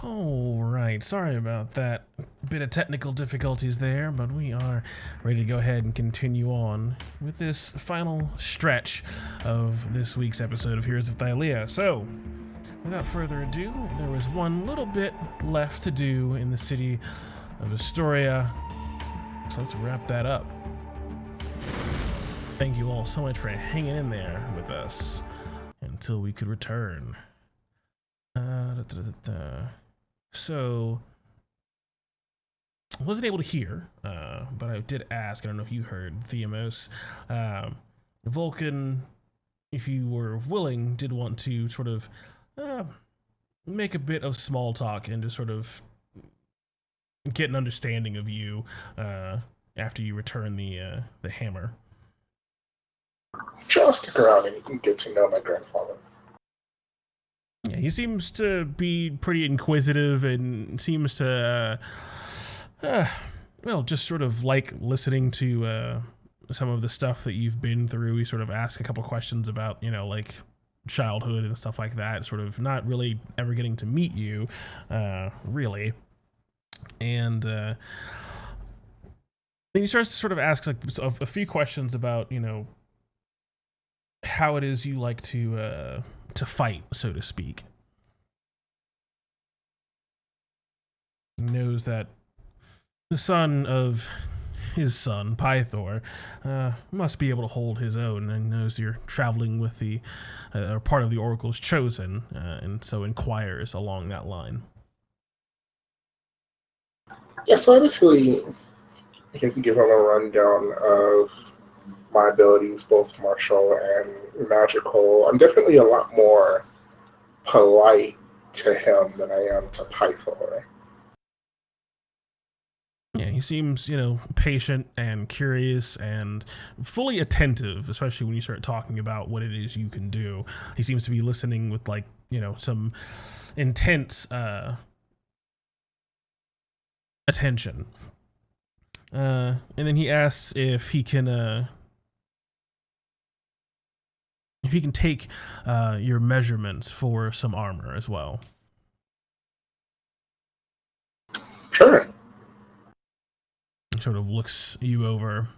All right, sorry about that bit of technical difficulties there, but we are ready to go ahead and continue on with this final stretch of this week's episode of Heroes of Thylea. So, without further ado, there was one little bit left to do in the city of Astoria, so let's wrap that up. Thank you all so much for hanging in there with us until we could return. So, I wasn't able to hear, but I did ask. I don't know if you heard, Theamos. Vulcan, if you were willing, did want to sort of make a bit of small talk and just sort of get an understanding of you after you return the hammer. Sure, I'll stick around and you can get to know my grandfather. Yeah, he seems to be pretty inquisitive and seems to, just sort of like listening to some of the stuff that you've been through. He sort of asks a couple questions about, like childhood and stuff like that, sort of not really ever getting to meet you, really. And then he starts to sort of ask like a few questions about, how it is you like to fight, so to speak. He knows that the son of his son, Pythor, must be able to hold his own, and knows you're traveling with the, or part of the Oracle's Chosen, and so inquires along that line. Yeah, so obviously, I guess give him a rundown of my abilities, both martial and magical. I'm definitely a lot more polite to him than I am to Pythor. Yeah, he seems, patient and curious and fully attentive, especially when you start talking about what it is you can do. He seems to be listening with, like, some intense attention. And then he asks if he can take your measurements for some armor as well. Sure. He sort of looks you over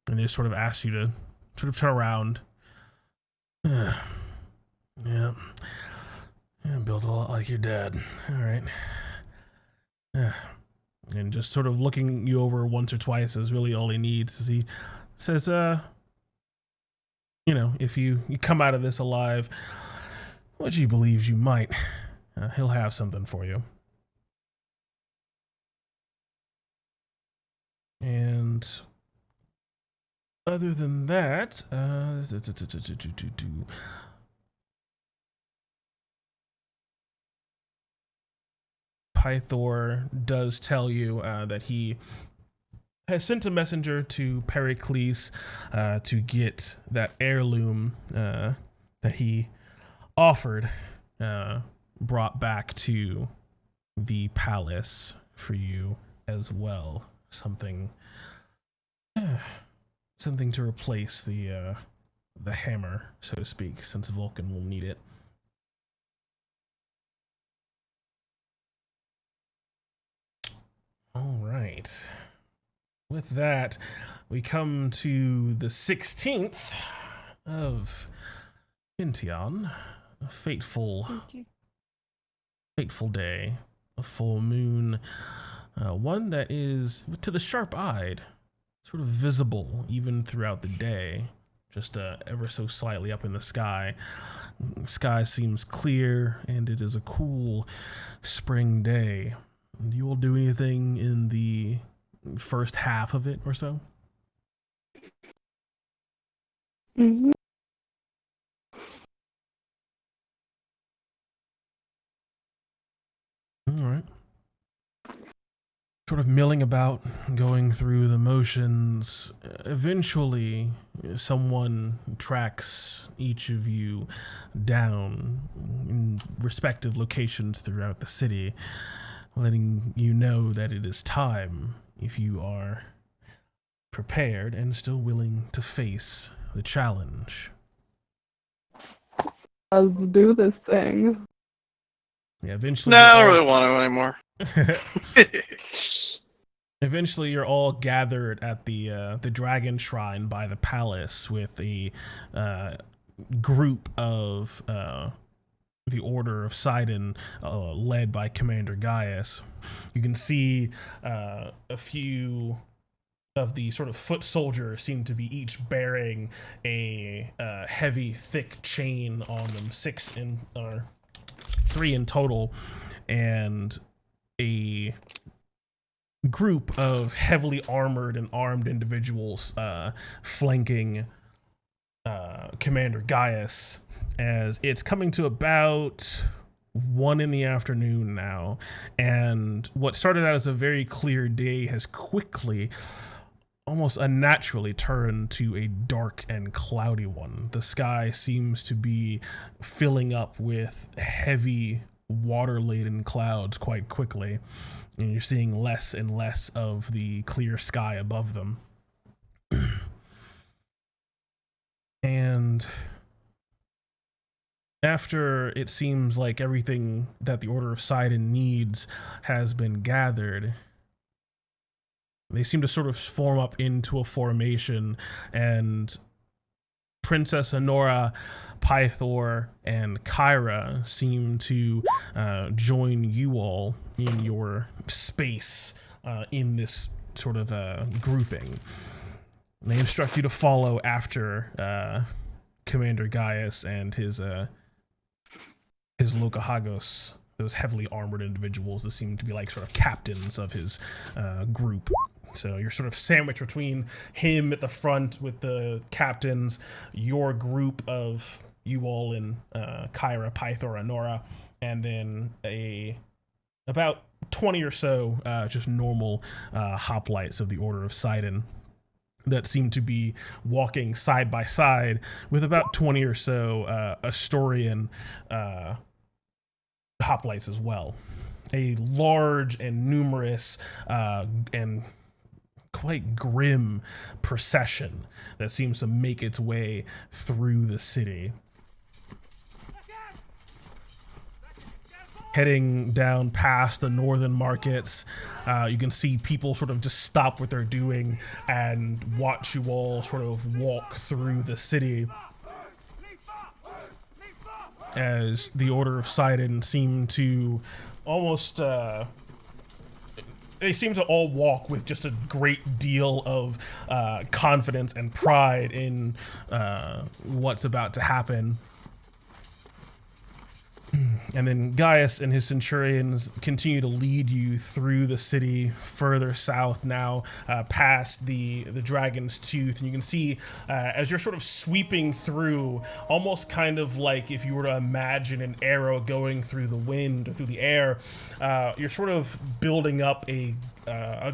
and they sort of ask you to sort of turn around. Yeah, built a lot like your dad. All right. And just sort of looking you over once or twice is really all he needs. As he says, if you come out of this alive, which he believes you might, he'll have something for you. And other than that, Pythor does tell you that he has sent a messenger to Pericles to get that heirloom that he offered brought back to the palace for you as well. Something to replace the hammer, so to speak, since Vulcan will need it. All right. With that, we come to the 16th of Penteon, a fateful day, a full moon, one that is, to the sharp-eyed, sort of visible even throughout the day, just ever so slightly up in the sky. The sky seems clear, and it is a cool spring day. Do you all do anything in the first half of it or so? Mm-hmm. All right. Sort of milling about, going through the motions. Eventually, someone tracks each of you down in respective locations throughout the city, letting you know that it is time if you are prepared and still willing to face the challenge. Let's do this thing. Yeah, eventually. No, I don't really want to anymore. Eventually, you're all gathered at the dragon shrine by the palace with a group of the Order of Sidon, led by Commander Gaius. You can see a few of the sort of foot soldiers seem to be each bearing a heavy, thick chain on them, 3 in total, and a group of heavily armored and armed individuals flanking Commander Gaius, as it's coming to about 1 in the afternoon now, and what started out as a very clear day has quickly, almost unnaturally, turned to a dark and cloudy one. The sky seems to be filling up with heavy, water-laden clouds quite quickly, and you're seeing less and less of the clear sky above them. And after it seems like everything that the Order of Sidon needs has been gathered, they seem to sort of form up into a formation, and Princess Honora, Pythor, and Kyra seem to join you all in your space in this sort of grouping. They instruct you to follow after Commander Gaius and his Lokahagos, those heavily armored individuals that seem to be like sort of captains of his group. So you're sort of sandwiched between him at the front with the captains, your group of you all in Kyra, Pythor, and Nora, and then about 20 or so just normal hoplites of the Order of Sidon that seem to be walking side by side with about 20 or so Astorian hoplites as well. A large and numerous and quite grim procession that seems to make its way through the city. Heading down past the northern markets, you can see people sort of just stop what they're doing and watch you all sort of walk through the city, as the Order of Sidon seem to almost they seem to all walk with just a great deal of confidence and pride in what's about to happen. And then Gaius and his centurions continue to lead you through the city further south now, past the Dragon's Tooth. And you can see as you're sort of sweeping through, almost kind of like if you were to imagine an arrow going through the wind or through the air, you're sort of building up a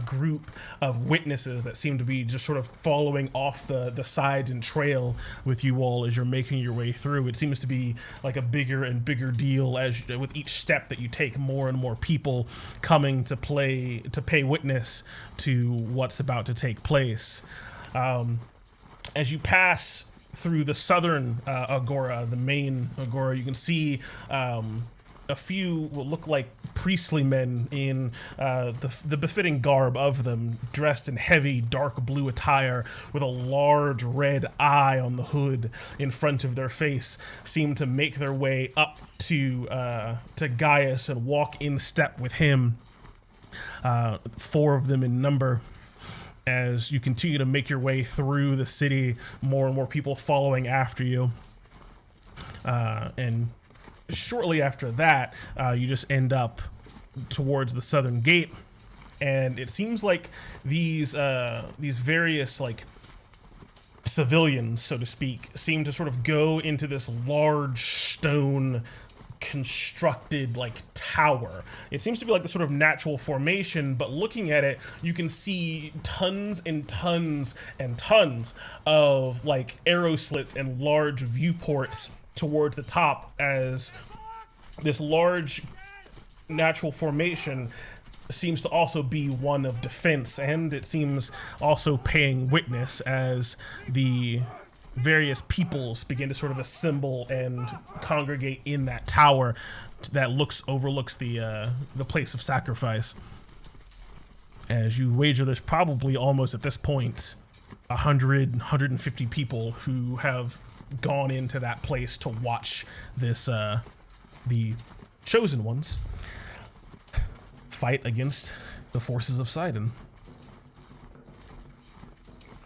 group of witnesses that seem to be just sort of following off the sides and trail with you all as you're making your way through. It seems to be like a bigger and bigger deal as with each step that you take, more and more people coming to pay witness to what's about to take place. As you pass through the southern agora, the main agora, you can see a few what look like priestly men in the befitting garb of them, dressed in heavy dark blue attire with a large red eye on the hood in front of their face, seem to make their way up to Gaius and walk in step with him, 4 of them in number. As you continue to make your way through the city, more and more people following after you, and shortly after that, you just end up towards the southern gate, and it seems like these various like civilians, so to speak, seem to sort of go into this large stone constructed like tower. It seems to be like the sort of natural formation, but looking at it, you can see tons and tons and tons of like arrow slits and large viewports towards the top, as this large natural formation seems to also be one of defense, and it seems also paying witness as the various peoples begin to sort of assemble and congregate in that tower that overlooks the place of sacrifice. As you wager, there's probably almost at this point 150 people who have gone into that place to watch this the chosen ones fight against the forces of Sidon.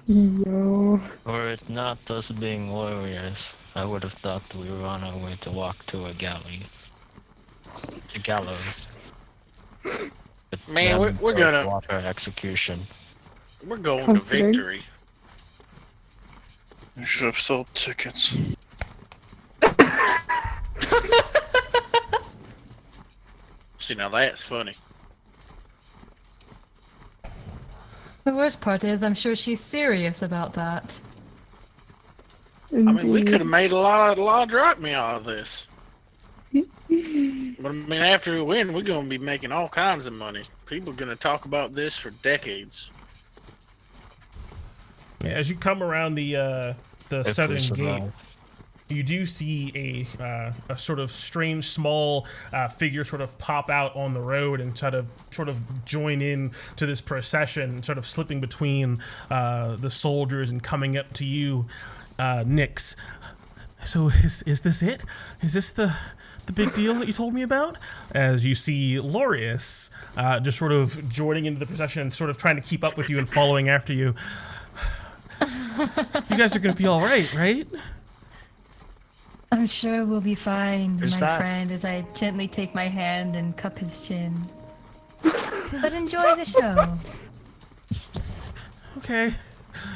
Yo. Were it not us being warriors, I would have thought we were on our way to walk to a gallows. With Man, them we're or gonna- water execution. We're going Comforting. to victory. You should have sold tickets. See, now that's funny. The worst part is, I'm sure she's serious about that. I mean, we Indeed. could have made a lot of drachma out of this. But I mean, after we win, we're gonna be making all kinds of money. People are gonna talk about this for decades. Yeah, as you come around the southern gate, survive. you do see a sort of strange small figure sort of pop out on the road and sort of join in to this procession, sort of slipping between the soldiers and coming up to you, Nyx. So is this it? Is this the big deal that you told me about? As you see Lorius just sort of joining into the procession and sort of trying to keep up with you and following after you. You guys are gonna be all right, right? I'm sure we'll be fine, Who's my that? friend, as I gently take my hand and cup his chin. But enjoy the show. Okay.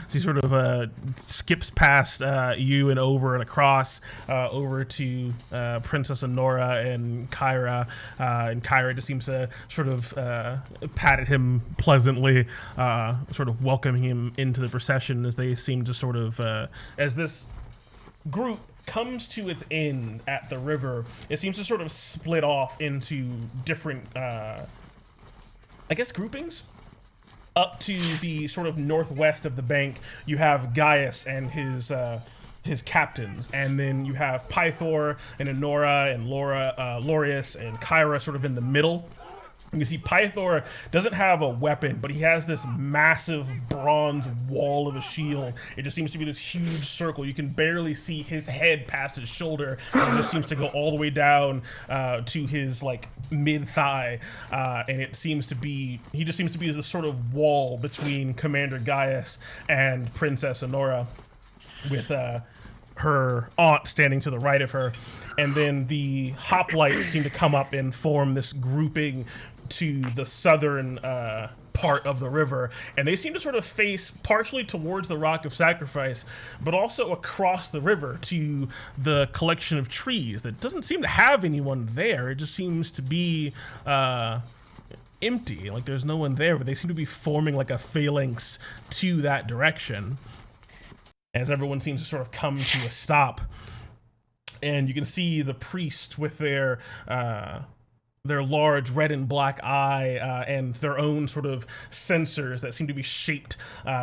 So he sort of skips past you and over and across over to Princess Honora and Kyra. And Kyra just seems to sort of pat at him pleasantly, sort of welcoming him into the procession as they seem to sort of, as this group comes to its end at the river, it seems to sort of split off into different, I guess, groupings. Up to the sort of northwest of the bank, you have Gaius and his captains, and then you have Pythor and Honora and Lorius and Kyra sort of in the middle. You see Pythor doesn't have a weapon, but he has this massive bronze wall of a shield. It just seems to be this huge circle. You can barely see his head past his shoulder, and it just seems to go all the way down to his like mid-thigh. And it seems to be, he just seems to be this sort of wall between Commander Gaius and Princess Honora, with her aunt standing to the right of her. And then the hoplites seem to come up and form this grouping to the southern part of the river, and they seem to sort of face partially towards the Rock of Sacrifice, but also across the river to the collection of trees that doesn't seem to have anyone there. It just seems to be empty, like there's no one there, but they seem to be forming like a phalanx to that direction as everyone seems to sort of come to a stop. And you can see the priest with their large red and black eye and their own sort of censers that seem to be shaped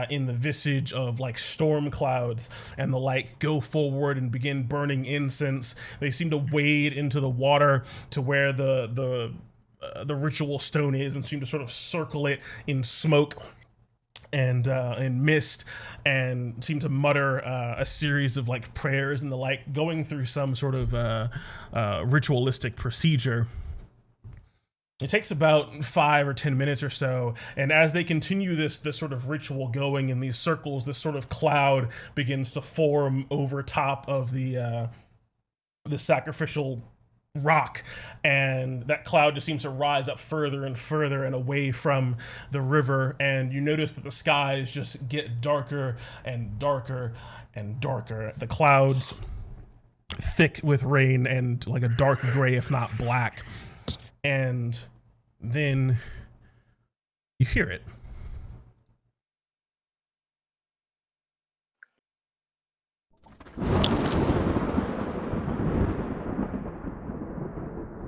in the visage of like storm clouds and the like go forward and begin burning incense. They seem to wade into the water to where the ritual stone is and seem to sort of circle it in smoke and mist, and seem to mutter a series of like prayers and the like, going through some sort of ritualistic procedure. It takes about 5 or 10 minutes or so, and as they continue this sort of ritual going in these circles, this sort of cloud begins to form over top of the sacrificial rock, and that cloud just seems to rise up further and further and away from the river, and you notice that the skies just get darker and darker and darker. The clouds thick with rain and like a dark gray, if not black. And then you hear it.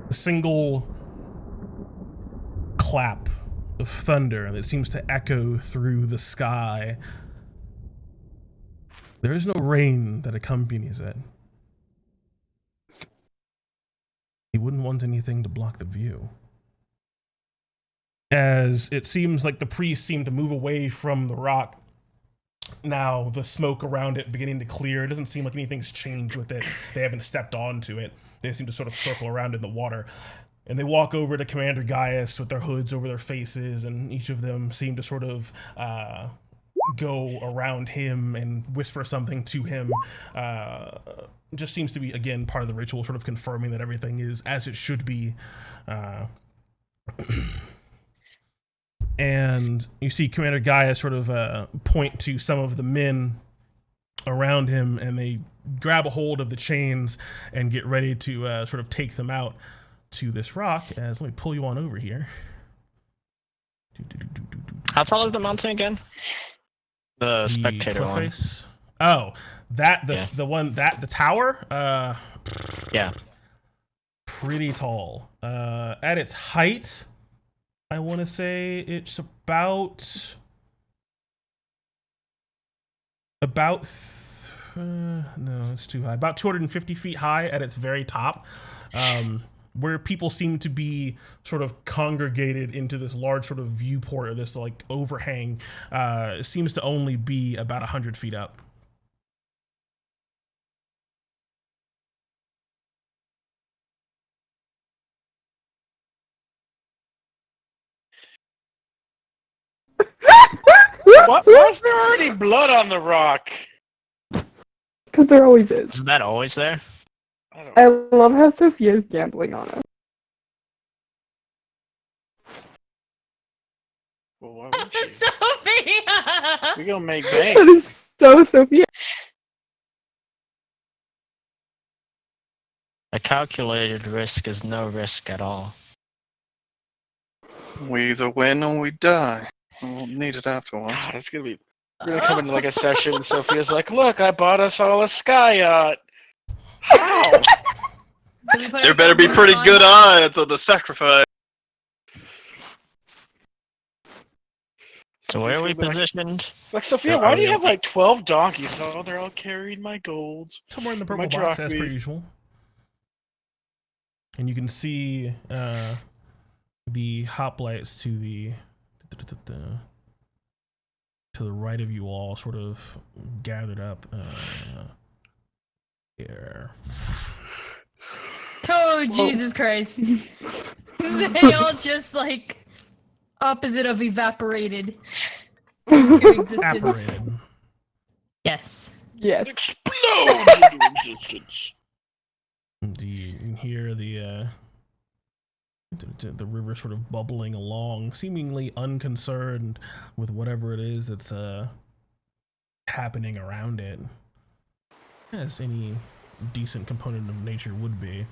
A single clap of thunder that seems to echo through the sky. There is no rain that accompanies it. He wouldn't want anything to block the view. As it seems like the priests seem to move away from the rock, now the smoke around it beginning to clear. It doesn't seem like anything's changed with it. They haven't stepped onto it. They seem to sort of circle around in the water. And they walk over to Commander Gaius with their hoods over their faces, and each of them seem to sort of go around him and whisper something to him. Just seems to be, again, part of the ritual, sort of confirming that everything is as it should be. And you see Commander Gaius sort of point to some of the men around him, and they grab a hold of the chains and get ready to sort of take them out to this rock. As let me pull you on over here. How tall is the mountain again? The spectator cliff one. face? Oh, that Yeah. the one that the tower? Yeah. Pretty tall. At its height, I want to say it's about no, it's too high. About 250 feet high at its very top, where people seem to be sort of congregated into this large sort of viewport or this like overhang. Seems to only be about 100 feet up. Why is there already blood on the rock? Because there always is. Isn't that always there? I don't I love how Sophia's gambling on us. Well, why would you? Sophia! We gonna make That bank. is so Sophia. A calculated risk is no risk at all. We either win or we die. We won't need it afterwards. God, it's gonna be. We're gonna come into like a session, and Sophia's like, "Look, I bought us all a sky yacht." How? Do we put There better be ourselves pretty on good that? odds on the sacrifice. So where are we Sophia's gonna be positioned? like, Sophia, why do you have like 12 donkeys? Oh, they're all carrying my golds. Somewhere in the My purple box, as per drachmae. usual. And you can see the hoplites to the right of you all, sort of gathered up here. Oh, Jesus Christ. They all just like opposite of evaporated into existence. Apparated. Yes. Yes. Explodes into existence. Indeed, you can hear the river sort of bubbling along, seemingly unconcerned with whatever it is that's happening around it, as any decent component of nature would be.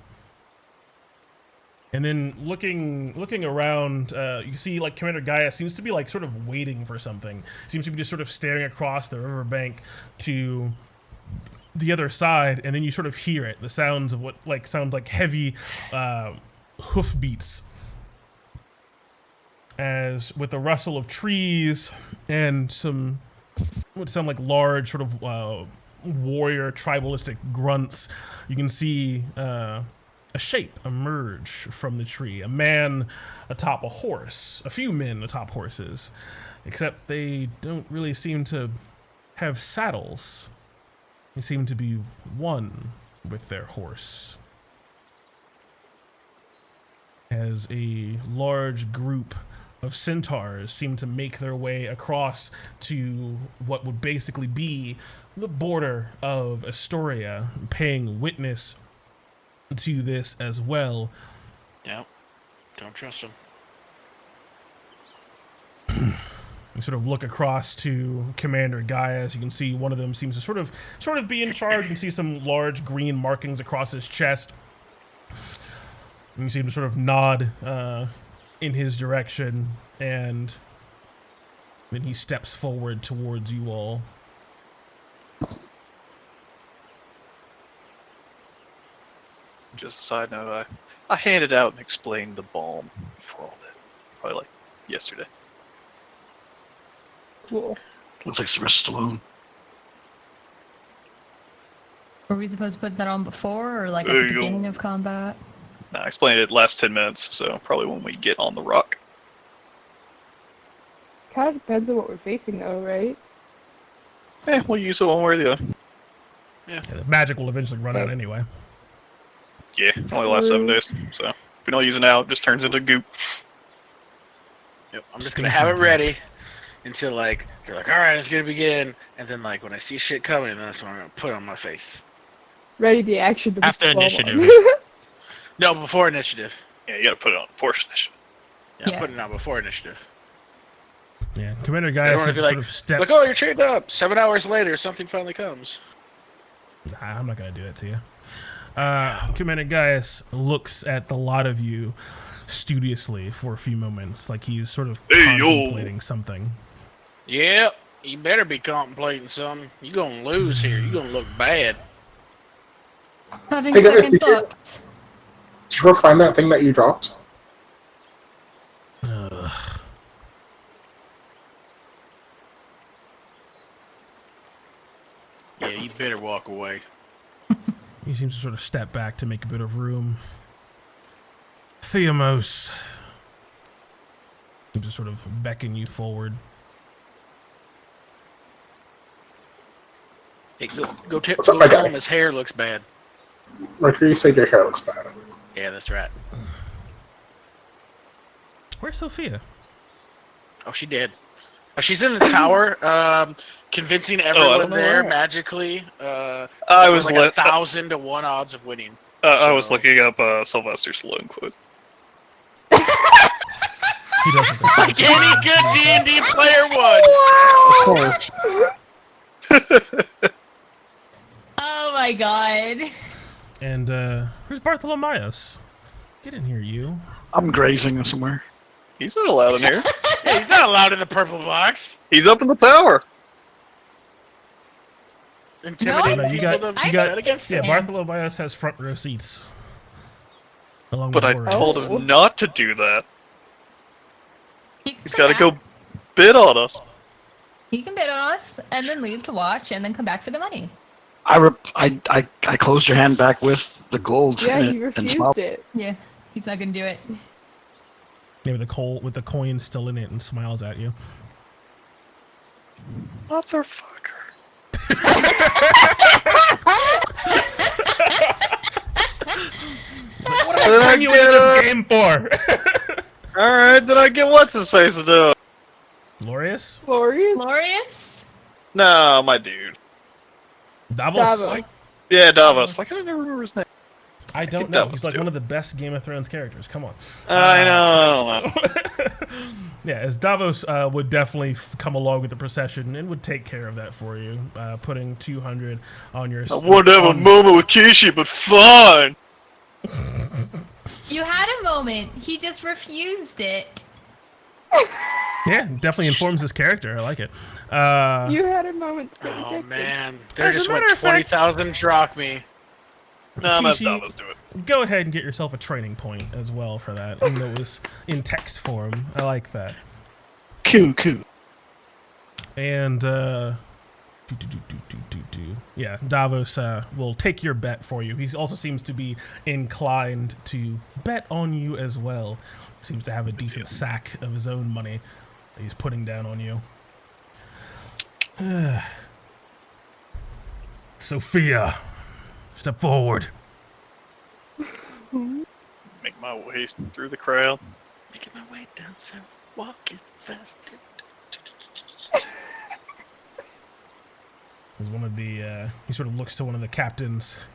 And then looking around, you see like Commander Gaius seems to be like sort of waiting for something. Seems to be just sort of staring across the riverbank to the other side, and then you sort of hear it, the sounds of what like sounds like heavy hoofbeats, as with the rustle of trees and some what sound like large sort of warrior tribalistic grunts. You can see a shape emerge from the tree, a man atop a horse, a few men atop horses, except they don't really seem to have saddles. They seem to be one with their horse. As a large group of centaurs seem to make their way across to what would basically be the border of Astoria, paying witness to this as well. Yep. Don't trust him. You sort of look across to Commander Gaius. You can see one of them seems to sort of be in charge. You can see some large green markings across his chest. And you see him sort of nod in his direction, and then he steps forward towards you all. Just a side note, I handed out and explained the balm for all that. Probably like yesterday. Cool. Looks like Sylvester Stallone. Were we supposed to put that on before or like at There the you go. beginning of combat? Nah, I explained it last 10 minutes, so probably when we get on the rock. Kind of depends on what we're facing, though, right? We'll use it one way or the other. Yeah, the magic will eventually run out anyway. Yeah, only lasts 7 days, so if we don't use it now, it just turns into goop. Yep, I'm just gonna have it ready until like they're like, all right, it's gonna begin, and then like when I see shit coming, that's when I'm gonna put it on my face. Ready the action to After be initiative. No, before initiative. Yeah, you gotta put it on Porsche initiative. Yeah, Yeah. I'm putting it on before initiative. Yeah, Commander They Gaius wanna has be sort of stepped. Like, oh, you're trained up. 7 hours later, something finally comes. Nah, I'm not gonna do that to you. Commander Gaius looks at the lot of you studiously for a few moments, like he's sort of Hey, yo. contemplating something. Yep, you better be contemplating something. You gonna lose here. You gonna look bad. Having Hey, guys, second did you- thoughts. Did you ever find that thing that you dropped? Ugh. Yeah, you better walk away. He seems to sort of step back to make a bit of room. Theamos seems to sort of beckon you forward. Hey, go What's up, my tell guy? him his hair looks bad. Mercury said your hair looks bad. Yeah, that's right. Where's Sophia? Oh, she did. She's in the tower, convincing everyone don't know there where. magically. I it was like 1,000 to 1 odds of winning. I was So- looking up Sylvester Stallone quote. He doesn't. Like any good D&D player would. Oh my god. And where's Bartholomeus? Get in here, you. I'm grazing somewhere. He's not allowed in here. Hey, he's not allowed in the purple box. He's up in the tower. Intimidating No, you people got- to you got- bet against Yeah, him. Bartholomeus has front row seats. Along But with I Boris. told him not to do that. He He's can got to come go bid on us. back. He can bid on us and then leave to watch and then come back for the money. I closed your hand back with the gold Yeah, in he it and refused smiled. it. Yeah, he's not gonna do it. Yeah, with the coin still in it and smiles at you. Motherfucker. He's like, what Did did I I bring you into get this game for? Alright, did I get what's his face to do it? Glorious? Glorious? Glorious? No, my dude. Davos? Davos. Yeah, Davos. Why can't I never remember his name? I don't think know. Davos He's like too. one of the best Game of Thrones characters. Come on. I know. Yeah, as Davos would definitely come along with the procession and would take care of that for you, putting 200 on your. I would have a on- moment with Kishi, but fine. You had a moment. He just refused it. Yeah, definitely informs his character. I like it. You had a moment. to get Oh rejected. man, there As a just matter went of fact- 20,000 drachmi. No, let Kishi- Davos do it. Go ahead and get yourself a training point as well for that. And it was in text form. I like that. Coo. And yeah, Davos will take your bet for you. He also seems to be inclined to bet on you as well. Seems to have a decent sack of his own money that he's putting down on you. Sophia, step forward. Make my way through the crowd. Making my way down south, walking fast. As one of the he sort of looks to one of the captains.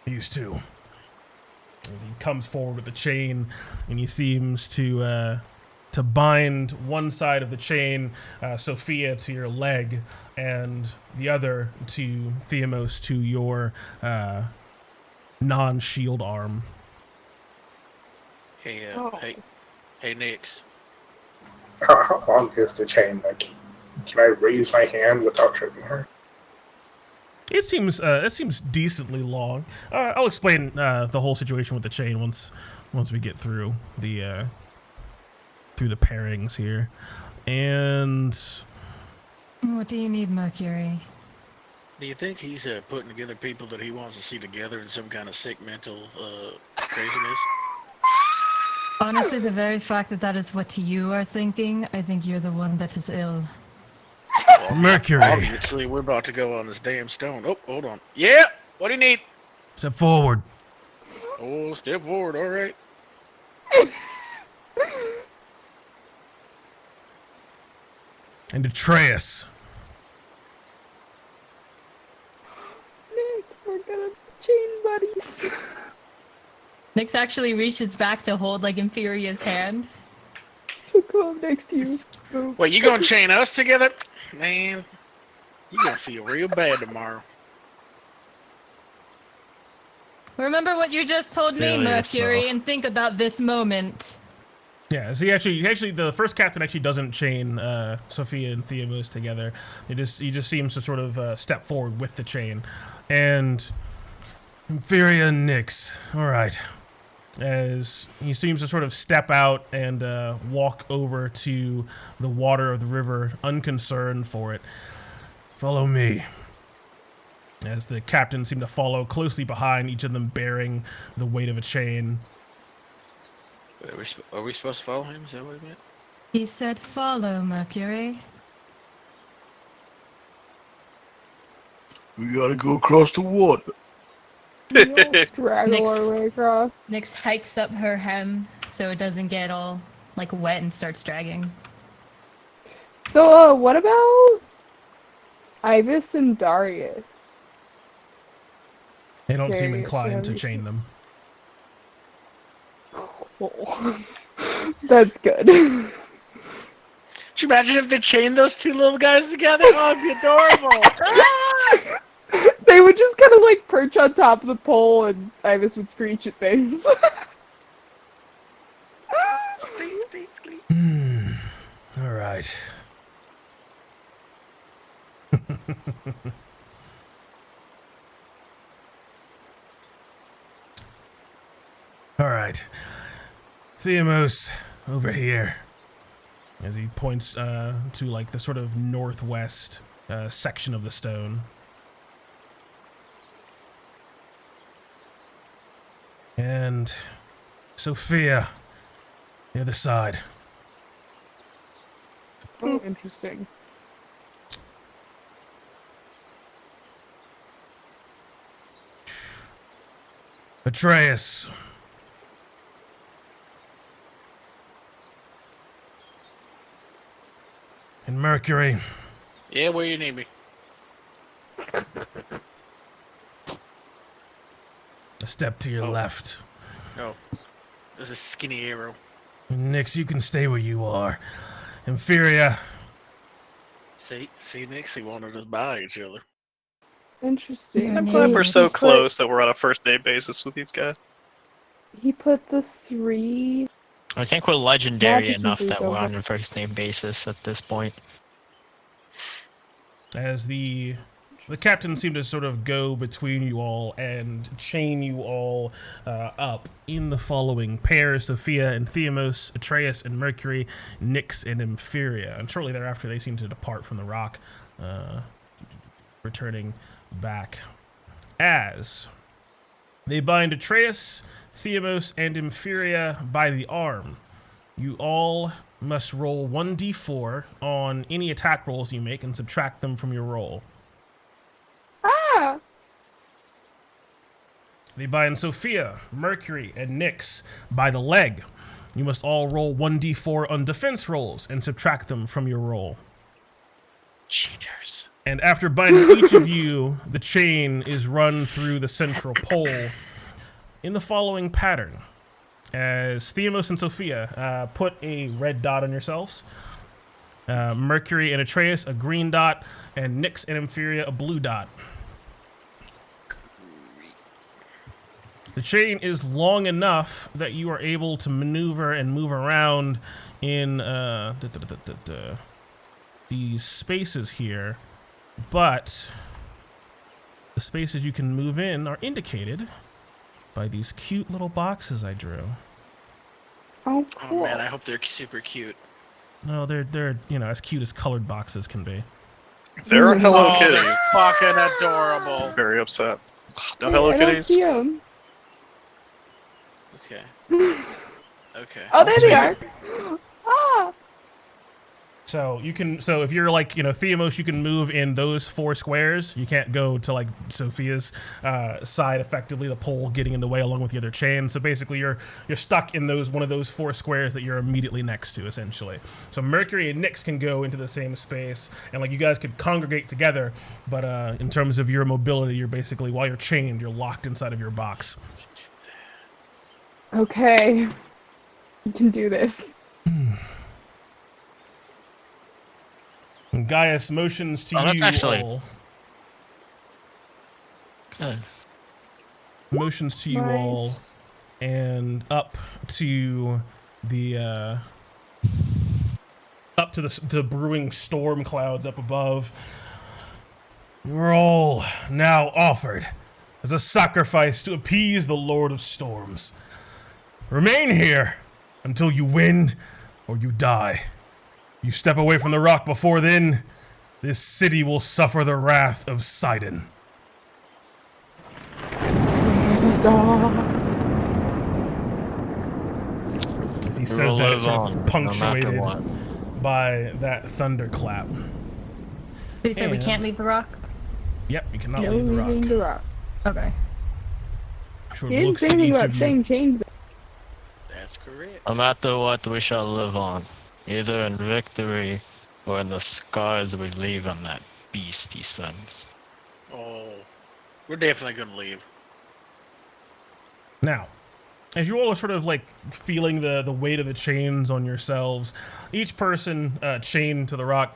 Used to. As he comes forward with the chain, and he seems to bind one side of the chain, Sophia, to your leg, and the other to Theamos to your non-shield arm. Hey, Oh. hey, Nix. How long is the chain? Like, can I raise my hand without tripping her? It seems decently long. I'll explain the whole situation with the chain once we get through the pairings here. And What do you need, Mercury? Do you think he's putting together people that he wants to see together in some kind of sick mental craziness? Honestly, the very fact that that is what you are thinking, I think you're the one that is ill. Well, Mercury. obviously, we're about to go on this damn stone. Oh, hold on. Yeah! What do you need? Step forward. Oh, step forward, alright. And Atreus. Nick, we're gonna be chain buddies. Nyx actually reaches back to hold like Inferia's hand. She'll come next to you. Oh. Wait, you gonna chain us together? Man, you gonna feel real bad tomorrow. Remember what you just told me, Still Mercury, yourself. and think about this moment. Yeah, so he actually, the first captain actually doesn't chain Sophia and Theamos together. He just seems to sort of step forward with the chain, and Inferior and Nyx. All right, as he seems to sort of step out and walk over to the water of the river, unconcerned for it. Follow me. As the captains seem to follow closely behind, each of them bearing the weight of a chain. Are we supposed to follow him? Is that what he meant? He said, follow, Mercury. We gotta go across the water. We all straggle Nyx. our way across. Nyx hikes up her hem so it doesn't get all like wet and starts dragging. So, what about Ibis and Darius? They don't seem Very inclined to sorry. chain them. Oh. That's good. Could you imagine if they chained those two little guys together? Oh, it'd be adorable. They would just kind of like perch on top of the pole and Ibis would screech at things. Screech, screech, screech. All right. All right. Theamos, over here. As he points to like the sort of northwest section of the stone. And Sophia, the other side. Oh, interesting. Atreus. And Mercury. Yeah, where you need me? A step to your left. Oh, there's a skinny arrow. Nyx, you can stay where you are. Inferior. See, Nick, he wanted us by each other. Interesting. I'm Yeah, glad we're so it's close that we're on a first name basis with these guys. He put the 3. I think we're legendary Magic enough users that we're over. on a first name basis at this point. As the captain seemed to sort of go between you all and chain you all up in the following pairs: Sophia and Theamos, Atreus and Mercury, Nyx and Inferior. And shortly thereafter, they seem to depart from the rock, returning back. As they bind Atreus, Theamos, and Inferior by the arm, you all must roll 1d4 on any attack rolls you make and subtract them from your roll. Ah! They bind Sophia, Mercury, and Nyx by the leg. You must all roll 1d4 on defense rolls and subtract them from your roll. Cheaters. And after binding each of you, the chain is run through the central pole in the following pattern. As Theamos and Sophia put a red dot on yourselves, Mercury and Atreus a green dot, and Nyx and Inferior a blue dot. The chain is long enough that you are able to maneuver and move around in these spaces here, but the spaces you can move in are indicated by these cute little boxes I drew. Oh, Oh cool. man, I hope they're super cute. No, they're as cute as colored boxes can be. There are Hello Oh, Kitties. they're fucking adorable. Very upset. No Wait, Hello I don't Kitties. see 'em. Okay. Okay. Oh, there they are. Ah. So you can, so if you're like, Theamos, you can move in those 4 squares. You can't go to like Sophia's side effectively, the pole getting in the way along with the other chain. So basically you're stuck in one of those 4 squares that you're immediately next to, essentially. So Mercury and Nyx can go into the same space, and like you guys could congregate together, but in terms of your mobility, you're basically, while you're chained, you're locked inside of your box. Okay. You can do this. And Gaius motions to that's you actually- all. Good. Motions to you Nice. all, and up to the brewing storm clouds up above. You're all now offered as a sacrifice to appease the Lord of Storms. Remain here until you win or you die. You step away from the rock before then, this city will suffer the wrath of Sidon. As he says will that, live it's sort on, of no matter punctuated what. by that thunderclap. So you said we And- can't leave the rock? Yep, you cannot No leave the leaving rock. the rock. Okay. Sort You of didn't looks say at anything each about of you. staying chained. That's correct. No matter what, we shall live on, either in victory or in the scars we leave on that beast he sends. Oh, we're definitely gonna leave. Now, as you all are sort of like feeling the weight of the chains on yourselves, each person chained to the rock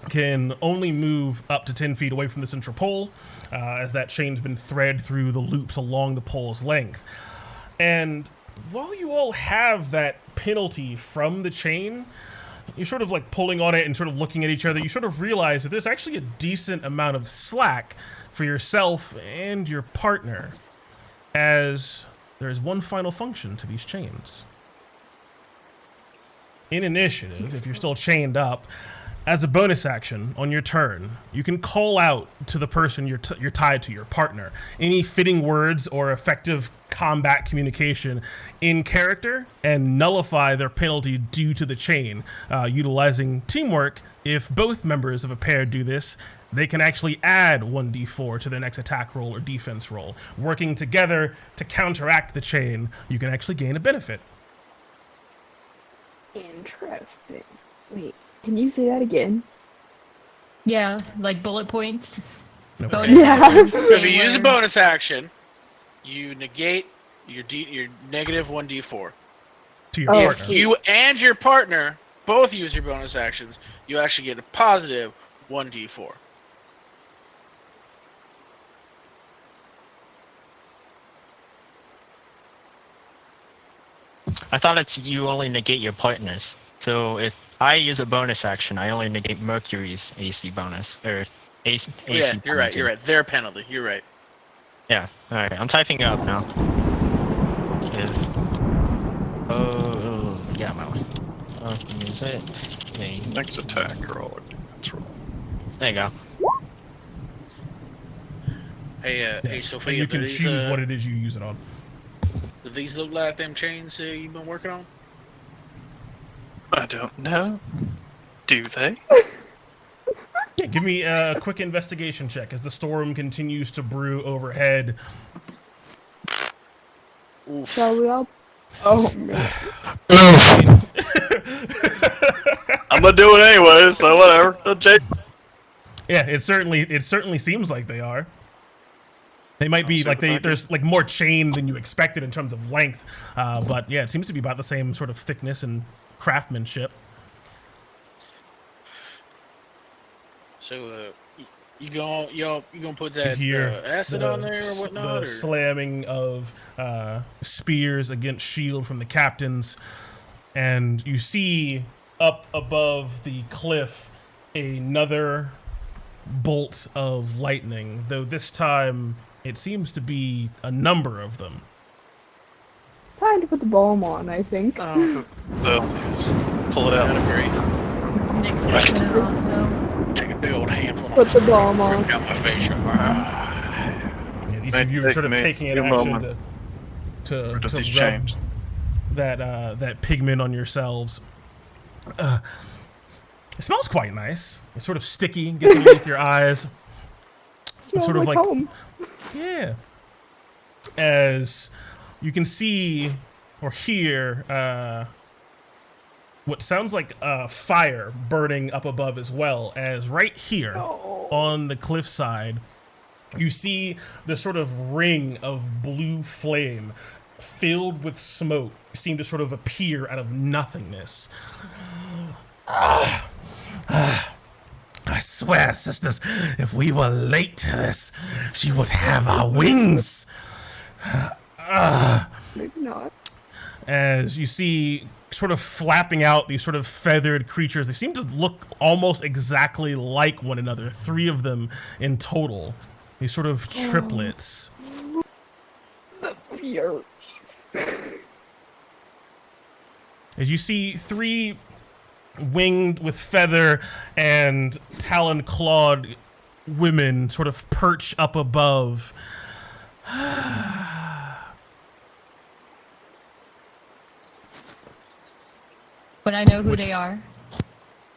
can only move up to 10 feet away from the central pole, as that chain's been thread through the loops along the pole's length. And while you all have that penalty from the chain, you're sort of like pulling on it and sort of looking at each other, you sort of realize that there's actually a decent amount of slack for yourself and your partner, as there is one final function to these chains. In initiative, if you're still chained up, as a bonus action on your turn, you can call out to the person you're tied to, your partner, any fitting words or effective combat communication in character and nullify their penalty due to the chain. Utilizing teamwork, if both members of a pair do this, they can actually add 1d4 to their next attack roll or defense roll. Working together to counteract the chain, you can actually gain a benefit. Interesting. Wait, can you say that again? Yeah, like bullet points. Okay. Bonus Yeah. action. So if you use a Gamer. bonus action, you negate your negative 1d4. To your Oh, partner. sweet. You and your partner both use your bonus actions, you actually get a positive 1d4. I thought it's you only negate your partners. So if I use a bonus action, I only negate Mercury's AC bonus or AC. Oh, yeah, you're right. You're right. Their penalty. You're right. Yeah. All right. I'm typing it up now. Yeah, my way. Use it. Okay. Next attack roll or defense roll. There you go. Hey, Yeah. hey, Sophia. And you can do these, choose what it is you use it on. do these look like them chains you've been working on? I don't know. Do they? Yeah, give me a quick investigation check as the storm continues to brew overhead. Oof. Shall we all? Oh man. I'm gonna do it anyway, so whatever. Yeah, it certainly seems like they are. They might be like there's like more chain than you expected in terms of length, but yeah, it seems to be about the same sort of thickness and craftsmanship. So, you gonna put that Here, acid on there or whatnot? the Or? slamming of spears against shield from the captains, and you see up above the cliff another bolt of lightning, though this time it seems to be a number of them. Time to put the bomb on, I think. So, pull it out. Not a great. It's Nyx is gonna also. Take a big old hand. Put the bomb on. Rip out my facial. Yeah, each of you are sort of taking an Take a action moment. to Rid of these rub chains. that pigment on yourselves. It smells quite nice. It's sort of sticky, gets underneath your eyes. Smells sort of like like- home. Yeah. As you can see or hear what sounds like a fire burning up above as well, as right here on the cliffside, you see the sort of ring of blue flame filled with smoke seem to sort of appear out of nothingness. I swear, sisters, if we were late to this, she would have our wings. Maybe not. As you see sort of flapping out these sort of feathered creatures. They seem to look almost exactly like one another, 3 of them in total. These sort of triplets. Fear. As you see 3 winged with feather and talon clawed women sort of perch up above. But I know who they are.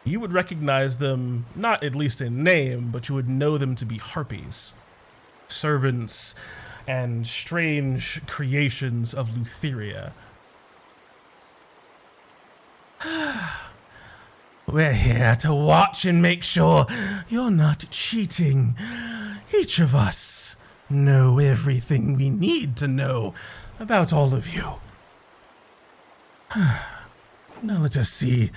You would recognize them, not at least in name, but you would know them to be harpies, servants and strange creations of Lutheria. We're here to watch and make sure you're not cheating. Each of us know everything we need to know about all of you. Now let us see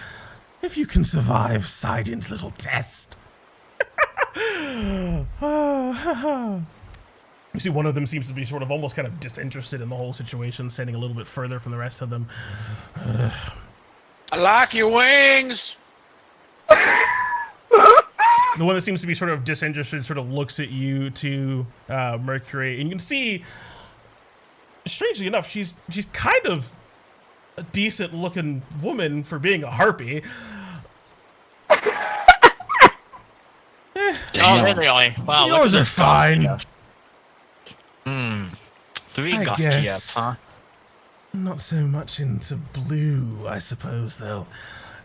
if you can survive Sidon's little test. You see one of them seems to be sort of almost kind of disinterested in the whole situation, standing a little bit further from the rest of them. I like your wings. The one that seems to be sort of disinterested sort of looks at you to Mercury, and you can see, strangely enough, she's kind of a decent looking woman for being a harpy. Oh, really? Wow, look Yours at are this fine. Gusty. 3 I Gusty guess. huh? Not so much into blue, I suppose, though.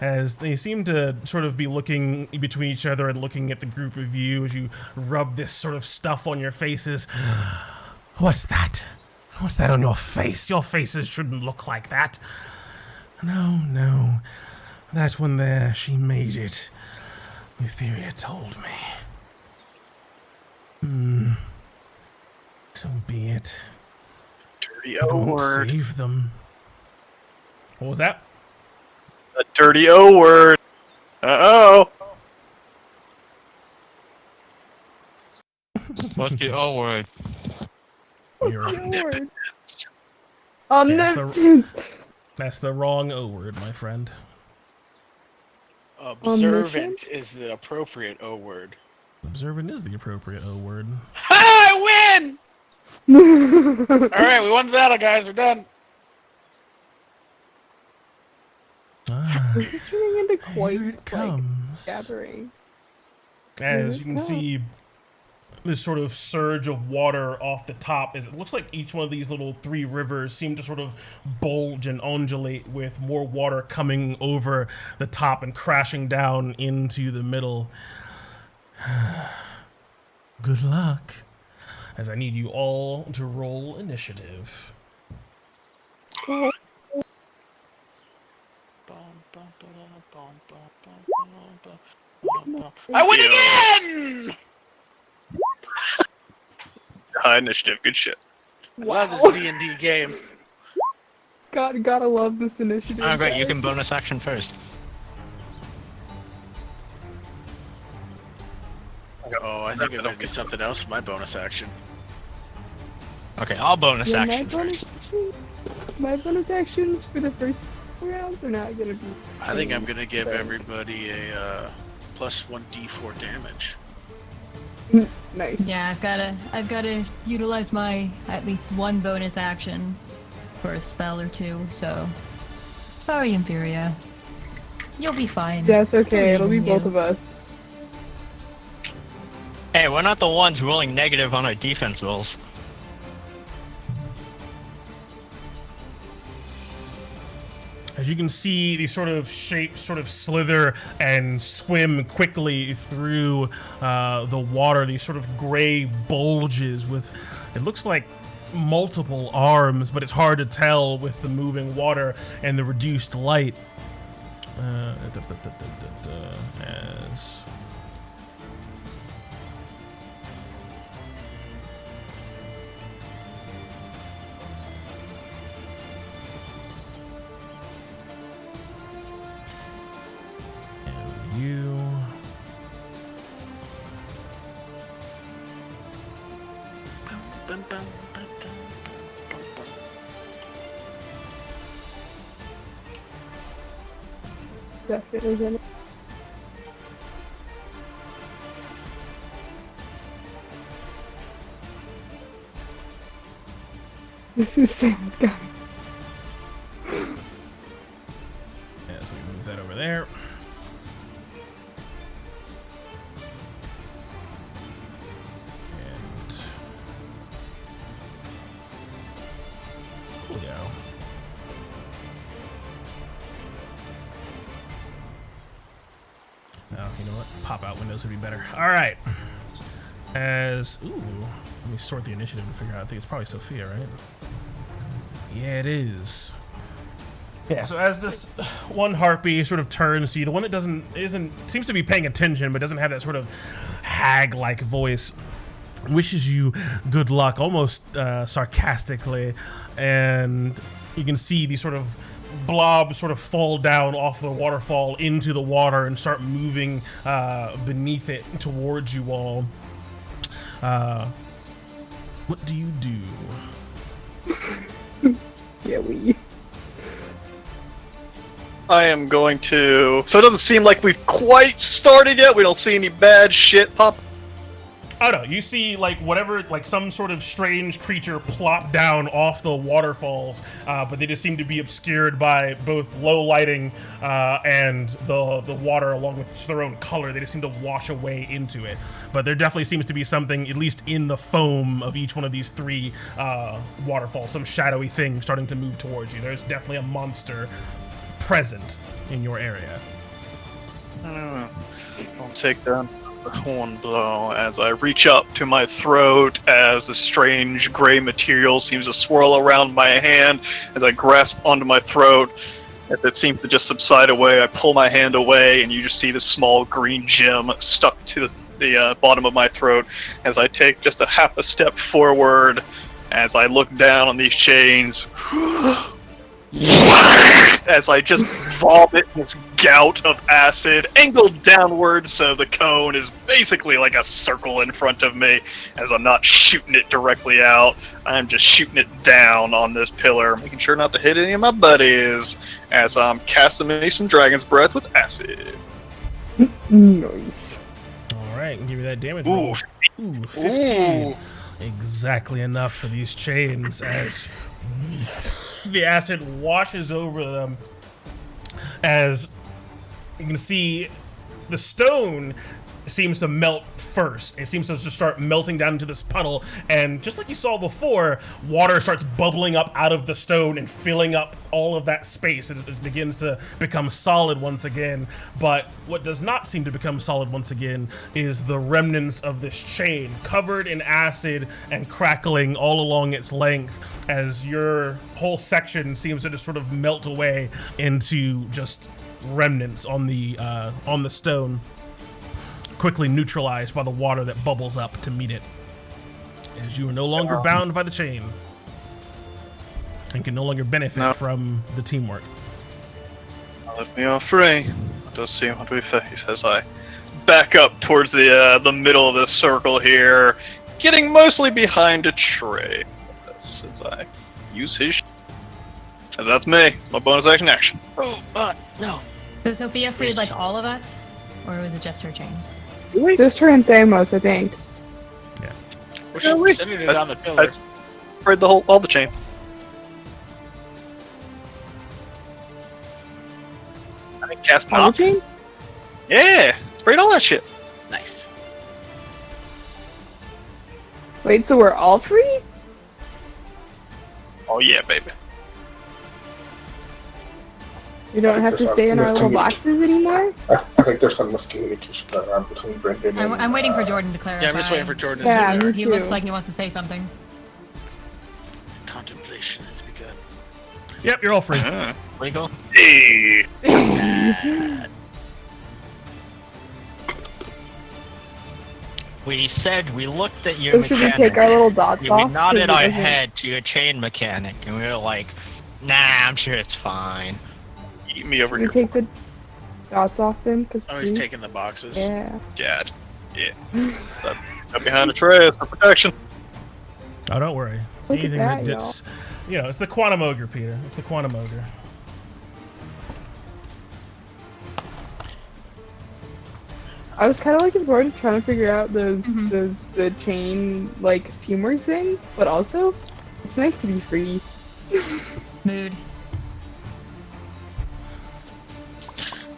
As they seem to sort of be looking between each other and looking at the group of you as you rub this sort of stuff on your faces. What's that? What's that on your face? Your faces shouldn't look like that. No. That one there, she made it. Lutheria told me. So be it. Dirty I O won't word. save them. What was that? A dirty O word. Uh-oh. What's the O word? You're- Lord. Yes, the- Omnipotence. That's the wrong O word, my friend. Observant is the appropriate O word. Observant is the appropriate O word. Ha! I win! All right, we won the battle, guys. We're done. Ah, This is turning into quite here it like comes. gathering. As you can see this sort of surge of water off the top, as it looks like each one of these little 3 rivers seem to sort of bulge and undulate with more water coming over the top and crashing down into the middle. Good luck, as I need you all to roll initiative. I win Yeah. again! High initiative. Good shit. I love this D&D game. Gotta love this initiative. Oh, great, you guys. can bonus action first. Oh, I think I'm gonna do something else with my bonus action. Okay, I'll bonus Yeah, action first. My bonus actions for the first rounds are not gonna be. I think I'm gonna give everybody a plus 1d4 damage. Nice. Yeah, I've gotta utilize my at least one bonus action for a spell or 2, so sorry, Imperia. You'll be fine. That's okay. It'll be Believe in both you. of us. Hey, we're not the ones rolling negative on our defense rolls. As you can see, these sort of shapes sort of slither and swim quickly through the water. These sort of gray bulges with, it looks like multiple arms, but it's hard to tell with the moving water and the reduced light. As you. Definitely gonna. This is sad, guy. Yeah, so we move that over there. And Julio. Oh, you know what? Pop out windows would be better. All right. As let me sort the initiative to figure out. I think it's probably Sophia, right? Yeah, it is. Yeah, so as this one harpy sort of turns to you, the one that seems to be paying attention, but doesn't have that sort of hag-like voice, wishes you good luck, almost sarcastically, and you can see these sort of blobs sort of fall down off the waterfall into the water and start moving beneath it towards you all. What do you do? Yeah, we. I am going to. So it doesn't seem like we've quite started yet. We don't see any bad shit pop. Oh no, you see like whatever, like some sort of strange creature plop down off the waterfalls, but they just seem to be obscured by both low lighting and the water along with their own color. They just seem to wash away into it. But there definitely seems to be something, at least in the foam of each one of these three waterfalls, some shadowy thing starting to move towards you. There's definitely a monster present in your area. I'll take down the horn blow as I reach up to my throat as a strange gray material seems to swirl around my hand as I grasp onto my throat. If it seems to just subside away, I pull my hand away and you just see this small green gem stuck to the bottom of my throat as I take just a half a step forward as I look down on these chains. As I just vomit this gout of acid angled downwards, so the cone is basically like a circle in front of me. As I'm not shooting it directly out, I'm just shooting it down on this pillar, making sure not to hit any of my buddies. As I'm casting me some Dragon's Breath with acid. Nice. All right, give me that damage Ooh. roll. Ooh, 15. Ooh. Exactly enough for these chains as the acid washes over them. As you can see, the stone seems to melt first. It seems to just start melting down into this puddle, and just like you saw before, water starts bubbling up out of the stone and filling up all of that space. It begins to become solid once again, but what does not seem to become solid once again is the remnants of this chain, covered in acid and crackling all along its length, as your whole section seems to just sort of melt away into just remnants on the stone, quickly neutralized by the water that bubbles up to meet it, as you are no longer bound by the chain and can no longer benefit from the teamwork. Let me off free. What does seem to be face as I back up towards the middle of the circle here, getting mostly behind a tree. As I use his. As that's me. It's my bonus action. Oh, no. So Sophia freed like all of us, or was it just her chain? Just her and Thamos, I think. We're sending it on the pillar. I spread all the chains. I think cast All the knock. chains? Yeah, sprayed all that shit. Nice. Wait, so we're all free? Oh yeah, baby. We don't have to stay in our little boxes anymore? I think there's some miscommunication going on between Brendan and... I'm waiting for Jordan to clarify. Yeah, I'm just waiting for Jordan to Yeah, say me that. He too. looks like he wants to say something. Contemplation has begun. Yep, you're all free. Legal? Hey. We said we looked at your So should we mechanic. take our little dots We off? nodded 'Cause our it doesn't- head to your chain mechanic, and we were like, "Nah, I'm sure it's fine." Eat me over Should we here, take the dots off then? Cause Oh, he's taking the boxes. Yeah. Dad. Yeah. Up behind the trays for protection. Oh, don't worry. Look at Anything that, that just, it's the quantum ogre, Peter. It's the quantum ogre. I was kind of looking forward to trying to figure out Mhm. the chain like teamwork thing, but also it's nice to be free. Mood.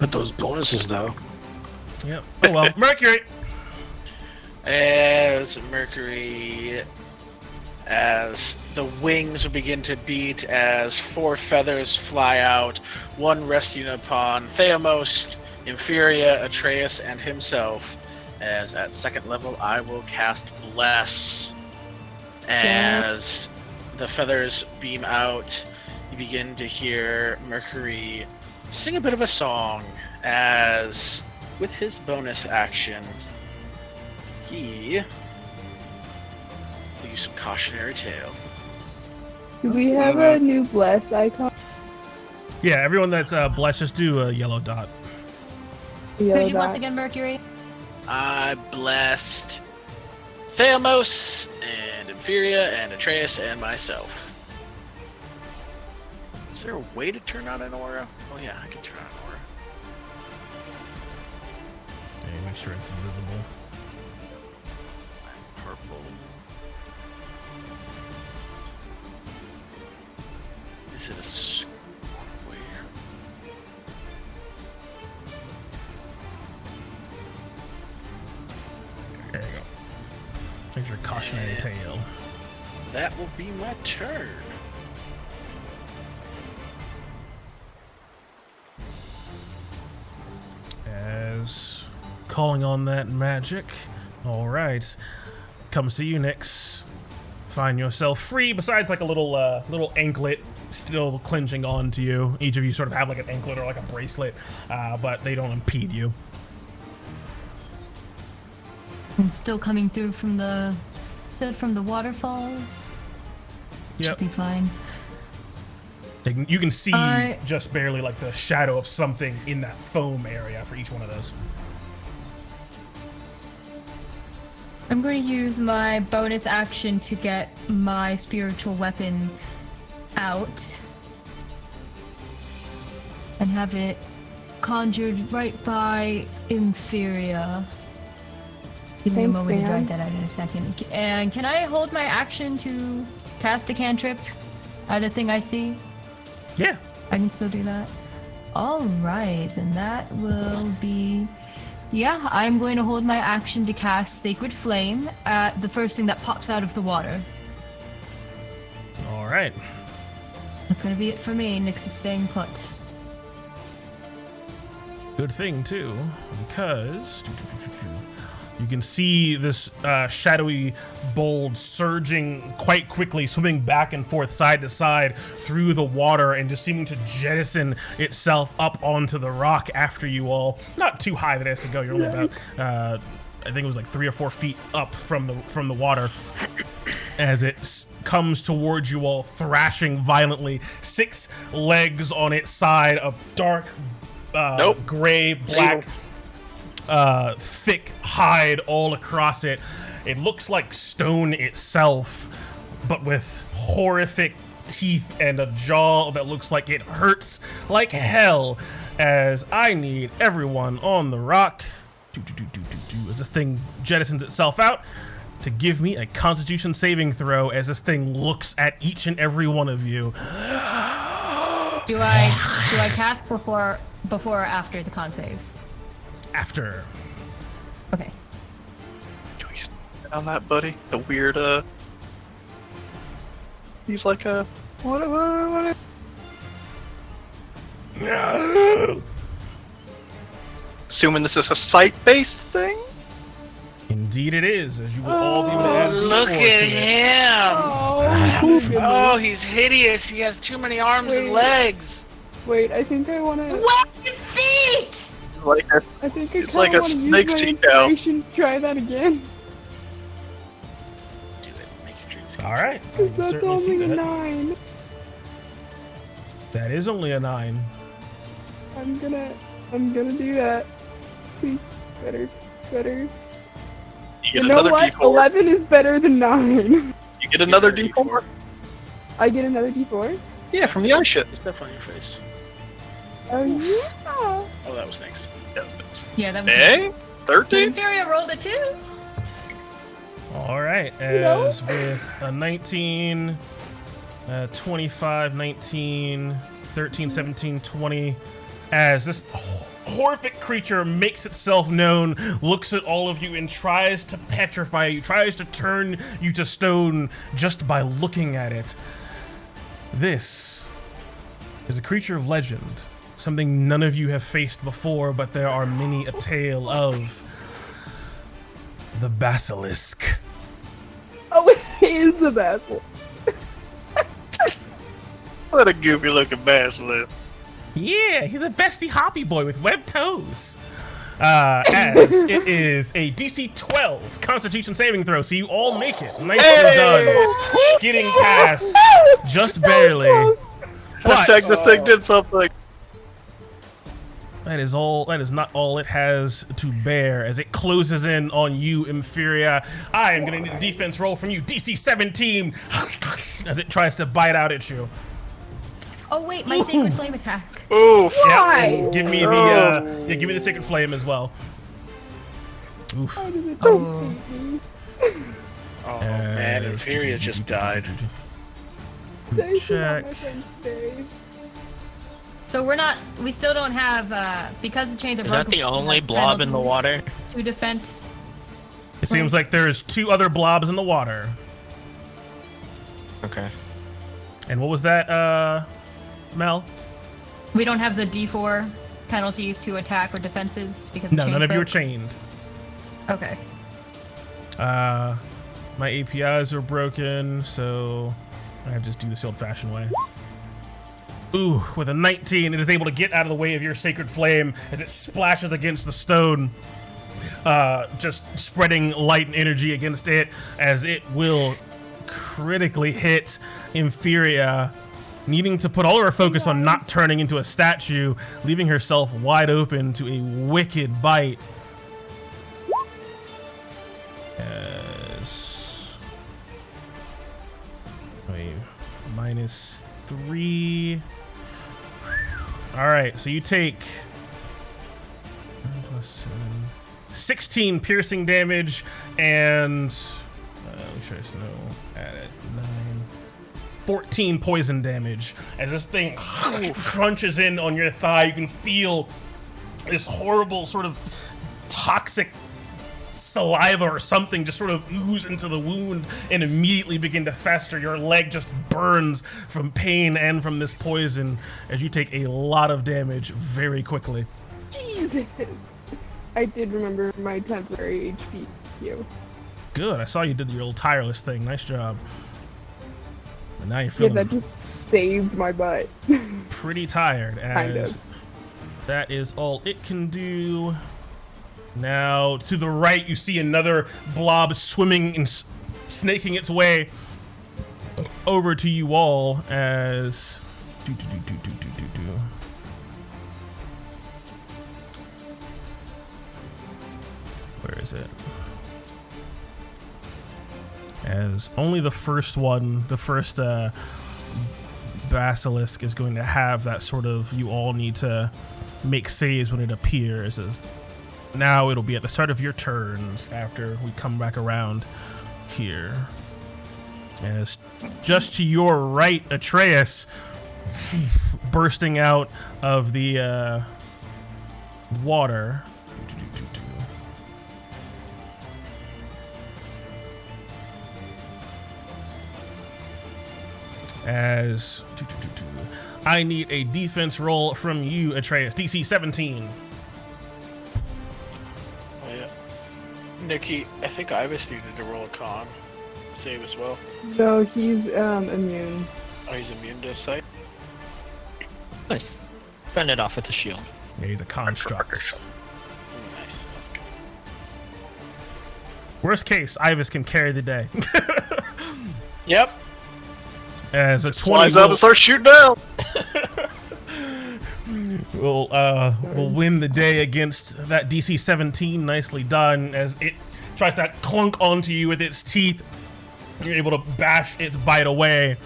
But those bonuses, though. Yep. Oh well, Mercury. As Mercury, as the wings begin to beat, as 4 feathers fly out, one resting upon Theamos, Inferior, Atreus, and himself. As at 2nd level, I will cast Bless. As the feathers beam out, you begin to hear Mercury sing a bit of a song. As with his bonus action, he will use some cautionary tale. Do we have a new bless icon? Yeah, everyone that's blessed, just do a yellow dot. The Who yellow did you bless dot? again, Mercury? I blessed Theamos and Inferior and Atreus and myself. Is there a way to turn on an aura? Oh yeah, I can turn on an aura. Yeah, make sure it's invisible. Purple. Is it a square? There you go. There's your cautionary tale. That will be my turn. As calling on that magic. All right, comes to you, Nyx. Find yourself free. Besides, like a little anklet still clenching onto you. Each of you sort of have like an anklet or like a bracelet, but they don't impede you. And still coming through from the waterfalls. Yep. Should be fine. You can see I- just barely like the shadow of something in that foam area for each one of those. I'm going to use my bonus action to get my spiritual weapon out and have it conjured right by Inferior. Give me a Thanks, moment to Dan. write that out in a second. And can I hold my action to cast a cantrip at a thing I see? Yeah. I can still do that. Alright, then that will be... Yeah, I'm going to hold my action to cast Sacred Flame at the first thing that pops out of the water. All right. That's going to be it for me. Nyx is staying put. Good thing too, because you can see this shadowy bold surging quite quickly, swimming back and forth, side to side through the water, and just seeming to jettison itself up onto the rock after you all. Not too high that it has to go. You're only about, I think it was like 3 or 4 feet up from the water. As it comes towards you all, thrashing violently, 6 legs on its side, a dark, gray, black. Thick hide all across it. It looks like stone itself, but with horrific teeth and a jaw that looks like it hurts like hell. As I need everyone on the rock, as this thing jettisons itself out, to give me a Constitution saving throw as this thing looks at each and every one of you. Do I cast before or after the con save? After. Okay. on that, buddy? The weird, he's like a... What? Assuming this is a site-based thing? Indeed it is, as you will all be able to add D4 Look to at it. him! Oh, he's hideous. He has too many arms and Wait. legs. Wait, I think I want to. What feet? Like a, I think I it's like kind a of want to use snake my seat cow. inspiration to try that again. Do it. Make your dreams come All right, I Cause can that's certainly see only a that. 9. That is only a 9. I'm gonna do that. Please, better. you get You know another what? D4. 11 is better than 9. You get another D4? I get another D4. Yeah, from the eye shit. There's stuff on your face. Oh yeah. Oh, that was thanks. Yes, it's... Yeah, that was Eh? 13? Inferior rolled a 2. All right, know? as with a 19, 25, 19, 13, 17, 20, as this horrific creature makes itself known, looks at all of you and tries to petrify you, tries to turn you to stone just by looking at it. This is a creature of legend, something none of you have faced before, but there are many a tale of. The Basilisk. Oh, it is a vessel. What a goofy looking basilisk. Yeah, he's a bestie hoppy boy with webbed toes. As it is a DC 12 Constitution saving throw, so you all make it. Nicely done. Skidding past just barely. But Hashtag the thing did something. that is all. That is not all it has to bear as it closes in on you, Inferior. I am going to need a defense roll from you, DC 17, as it tries to bite out at you. Oh wait, my sacred flame attack. Oof. Yeah, and give me the give me the sacred flame as well. Oof. How does it Oh. me? Oh man, Inferior just died. Say Check. my friend's day. So we still don't have, because the chains are Is broken. that the we only have blob in the penalties, water? 2 defense. It seems like there's 2 other blobs in the water. Okay. And what was that, Mel? We don't have the D4 penalties to attack or defenses because the No, chains none of you are broke? chained. Okay. My APIs are broken, so I have to just do this the old-fashioned way. Ooh, with a 19, it is able to get out of the way of your sacred flame as it splashes against the stone, just spreading light and energy against it as it will critically hit Inferior, needing to put all of her focus on not turning into a statue, leaving herself wide open to a wicked bite. As wait, -3. All right, so you take 9 + 7, 16 piercing damage, and let me try to add it 9, 14 poison damage. As this thing crunches in on your thigh, you can feel this horrible sort of toxic saliva or something just sort of ooze into the wound and immediately begin to fester. Your leg just burns from pain and from this poison as you take a lot of damage very quickly. Jesus. I did remember my temporary HP. You. Good, I saw you did your little tireless thing. Nice job. But now you're Yeah, feeling that just saved my butt. pretty tired Kind as of. that is all it can do. Now, to the right, you see another blob swimming and snaking its way over to you all as... Where is it? As only the first one, the first basilisk is going to have that sort of, you all need to make saves when it appears, as now it'll be at the start of your turns after we come back around here. As just to your right, Atreus bursting out of the water. As I need a defense roll from you, Atreus. DC 17. Oh, yeah. Nikki, I think Ibis needed to roll a con save as well. No, he's immune. Oh, he's immune to sight? Nice. Fend it off with a shield. Yeah, he's a construct. Nice, that's good. Worst case, Ibis can carry the day. Yep. As a Just 20 flies out and starts shooting down. will win the day against that DC 17. Nicely done. As it tries to clunk onto you with its teeth, you're able to bash its bite away.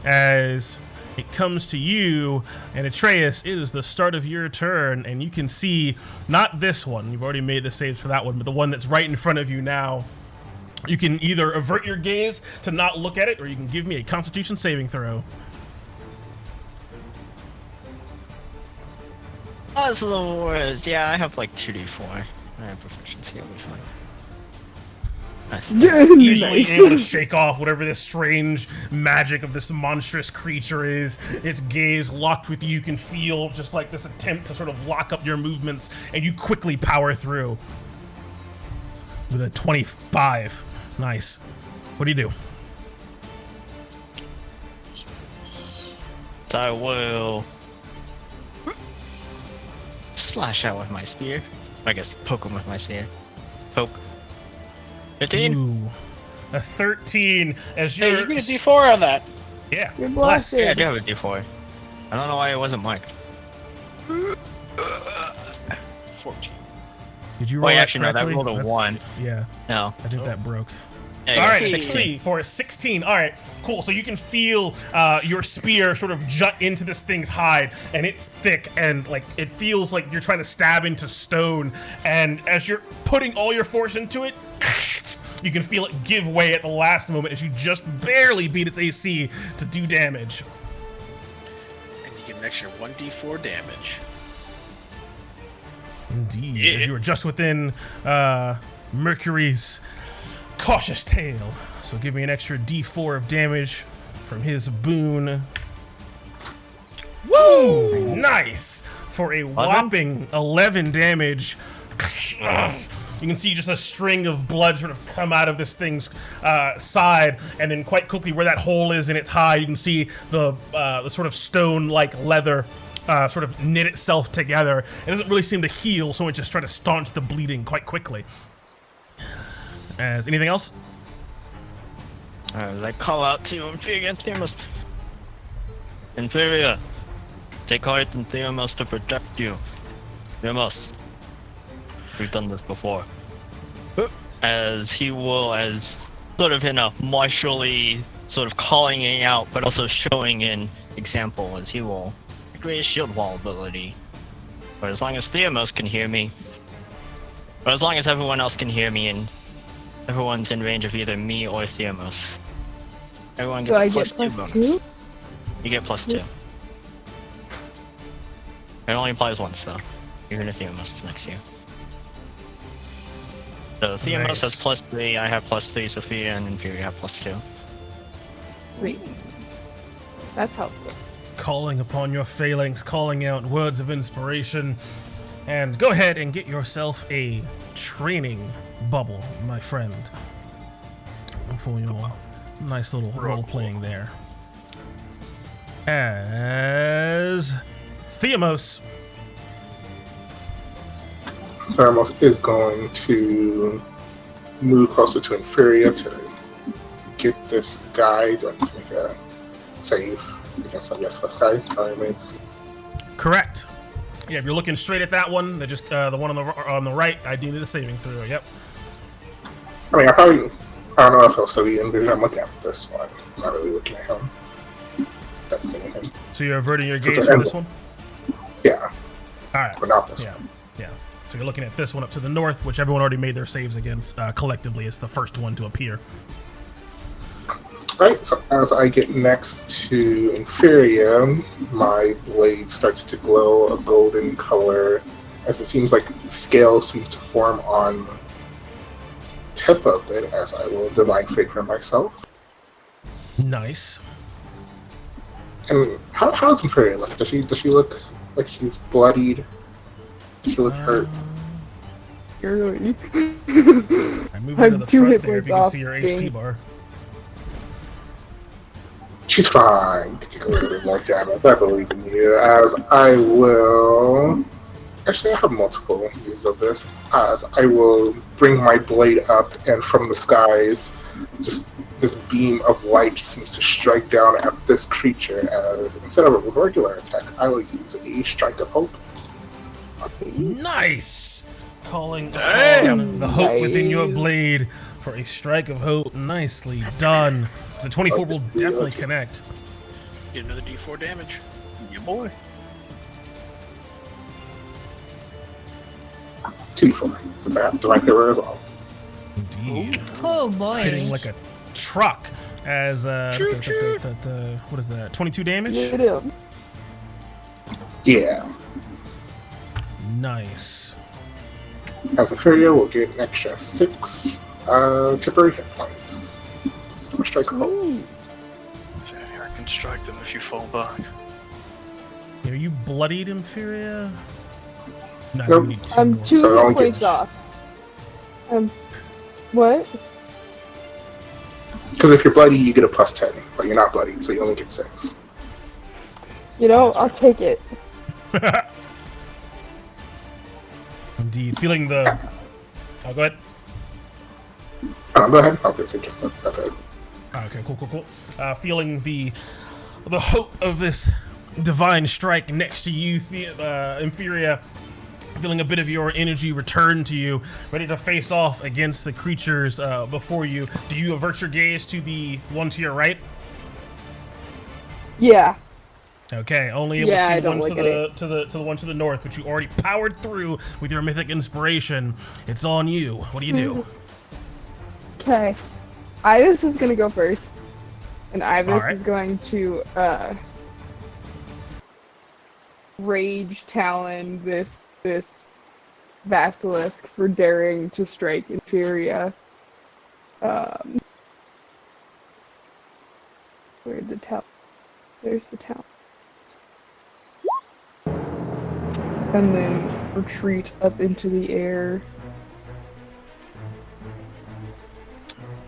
As it comes to you, and Atreus, it is the start of your turn, and you can see not this one. You've already made the saves for that one, but the one that's right in front of you now. You can either avert your gaze to not look at it, or you can give me a Constitution saving throw. That's the worst. Yeah, I have like 2d4. I have proficiency, it'll be fine. Nice. Easily able to shake off whatever this strange magic of this monstrous creature is. Its gaze locked with you, can feel just like this attempt to sort of lock up your movements, and you quickly power through with a 25. Nice. What do you do? I will slash out with my spear. I guess poke him with my spear. Poke. 15. Ooh, a 13 as Hey, you're... you get a D4 on that. Yeah, You're bless. blasted. Yeah, I do have a d4. I don't know why it wasn't marked. 14. Did you roll Wait, that actually, no, that correctly? rolled a That's- 1. Yeah, No. I think that broke. There you All go, right, 16. for a 16. All right, cool. So you can feel your spear sort of jut into this thing's hide, and it's thick, and like it feels like you're trying to stab into stone. And as you're putting all your force into it, you can feel it give way at the last moment as you just barely beat its AC to do damage. And you get an extra 1d4 damage. Indeed, as you are just within Mercury's cautious tail. So give me an extra D4 of damage from his boon. Woo! Nice! For a whopping 11 damage. You can see just a string of blood sort of come out of this thing's side, and then quite quickly where that hole is in its hide, you can see the sort of stone-like leather sort of knit itself together. It doesn't really seem to heal, so it just try to staunch the bleeding quite quickly. As anything else? As I call out to Inferior Themis. Inferior, take heart in Themis to protect you. Themis. We've done this before. As he will, as sort of in a martially sort of calling it out, but also showing an example, as he will create a shield wall ability. But as long as Themis can hear me, or as long as everyone else can hear me, and everyone's in range of either me or Themis, everyone gets So I a get plus 2 plus bonus. 2? You get plus 2. Yeah. It only applies once though, even if Themis is next to you. So Themis Nice. has plus 3, I have plus 3, Sophia and Inferior have plus 2. Sweet. That's helpful. Calling upon your phalanx, calling out words of inspiration. And go ahead and get yourself a training bubble, my friend. For your nice little role-playing there. As Theamos. Thermos is going to move closer to Inferior to get this guy. Do I need to make a save against this guy? Sorry, mate. Correct. Yeah, if you're looking straight at that one, just the one on the right, I needed a saving throw. Yep. I mean, I don't know if he'll still be in vision. I'm looking at this one. I'm not really looking at him. That's anything. So you're averting your So gaze it's from an this one? Yeah, All right. but not this Yeah, one. yeah. So you're looking at this one up to the north, which everyone already made their saves against collectively. It's the first one to appear. Right, so as I get next to Inferior, my blade starts to glow a golden color as it seems like scales seem to form on the tip of it as I will divine favor myself. Nice. And how does Imperial look? Does she look like she's bloodied? Does she look hurt? Barely. I moved her to I'm the 2 front hit there if points you can off. see her being- HP bar. She's fine. You can take a little bit more damage. I believe in you. As I will. Actually, I have multiple uses of this. As I will bring my blade up, and from the skies, just this beam of light just seems to strike down at this creature. As instead of a regular attack, I will use a strike of hope. Nice! Calling Damn. upon the hope within your Nice. blade for a strike of hope. Nicely done. The 24 will definitely connect. Get another D4 damage. Yeah, boy. 2d4, since I have direct error as well. Indeed. Oh boy. Hitting like a truck as Choo-choo. what is that? 22 damage? Hit him. Yeah. Nice. As Imperial will get an extra 6 temporary hit points. So a strike of hope. Sweet. I can strike them if you fall back. Are you bloodied, Inferior? No, Nope. we need 2 I'm more. 2 So it hit only points gets- off. What? Because if you're bloody, you get a plus 10, but you're not bloody, so you only get 6. You know, That's I'll right. take it. Indeed. Feeling the... Oh, go ahead. Go ahead. I was going to say just that's it. Okay, cool. Feeling the hope of this divine strike next to you, Inferior. Feeling a bit of your energy return to you, ready to face off against the creatures before you. Do you avert your gaze to the one to your right? Yeah. Okay, only able Yeah, to I see the don't one look to at the one to the north, which you already powered through with your mythic inspiration. It's on you. What do you do? Okay. Ivis is gonna go first. And Ivis Alright. is going to rage talon this basilisk for daring to strike Inferior. Where'd the talon? There's the talon. And then retreat up into the air.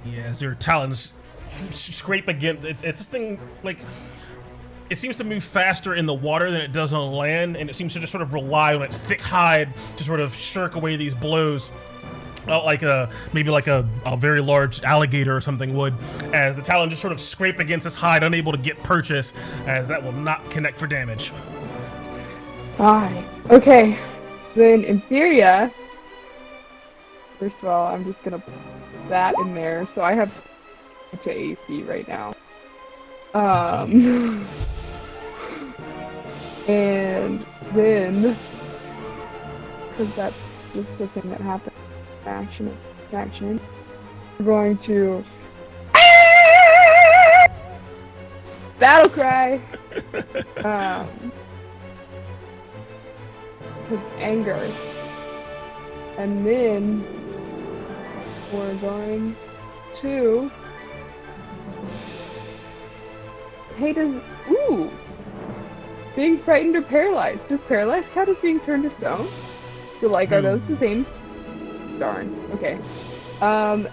Yeah, as your talons scrape against it's this thing, like, it seems to move faster in the water than it does on land, and it seems to just sort of rely on its thick hide to sort of shirk away these blows. Like maybe like a very large alligator or something would, as the talon just sort of scrape against its hide, unable to get purchase, as that will not connect for damage. Sigh. Okay. Then Inferior. First of all, I'm just gonna put that in there. So I have to AC right now. And then, because that's just a thing that happens. Action. We're going to battle cry. Because anger. And then we're going to. Hey, ooh! Being frightened or paralyzed. Does paralyzed count as being turned to stone? You're like, are those the same? Darn. Okay. And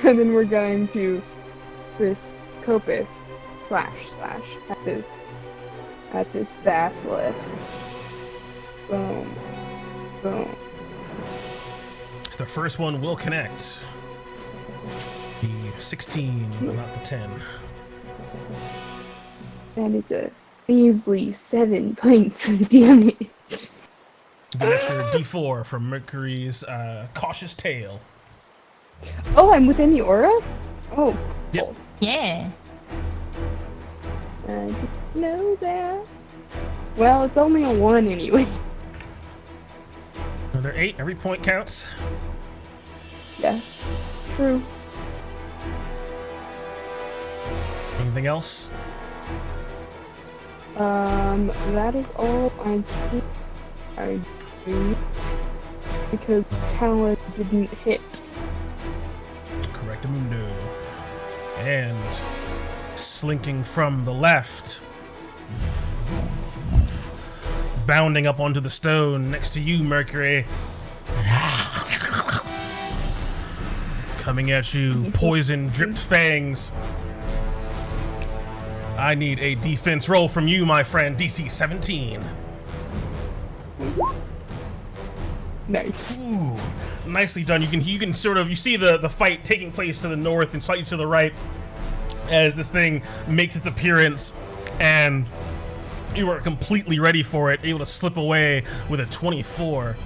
then we're going to this Copus / at this basilisk. Boom. Boom. So the first one will connect. The 16, but not the 10. That is a measly 7 points of damage. Get an extra D4 from Mercury's cautious tail. Oh, I'm within the aura? Oh. Yep. Cool. Yeah. I didn't know that. Well, it's only a 1 anyway. Another 8. Every point counts. Yeah. True. Anything else? That is all I do. Because talent didn't hit. Correctamundo. And slinking from the left, bounding up onto the stone next to you, Mercury. Coming at you, poison dripped fangs. I need a defense roll from you, my friend. DC 17. Nice. Ooh, nicely done. You can sort of, you see the fight taking place to the north and slightly to the right as this thing makes its appearance, and you are completely ready for it, able to slip away with a 24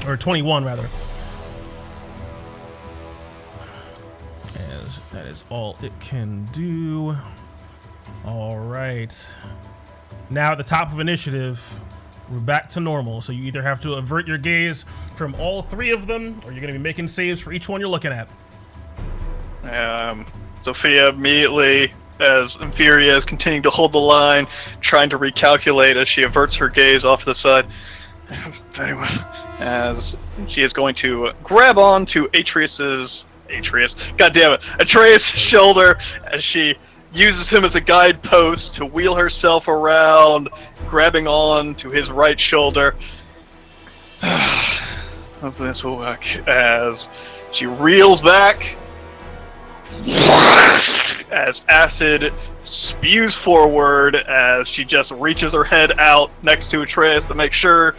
or 21 rather. As that is all it can do. All right. Now at the top of initiative, we're back to normal, so you either have to avert your gaze from all three of them, or you're going to be making saves for each one you're looking at. Sophia immediately, as Inferior is continuing to hold the line, trying to recalculate as she averts her gaze off to the side. Very well. As she is going to grab on to Atreus' shoulder as she uses him as a guidepost to wheel herself around, grabbing on to his right shoulder. Hopefully this will work. As she reels back, as acid spews forward, as she just reaches her head out next to Atreus to make sure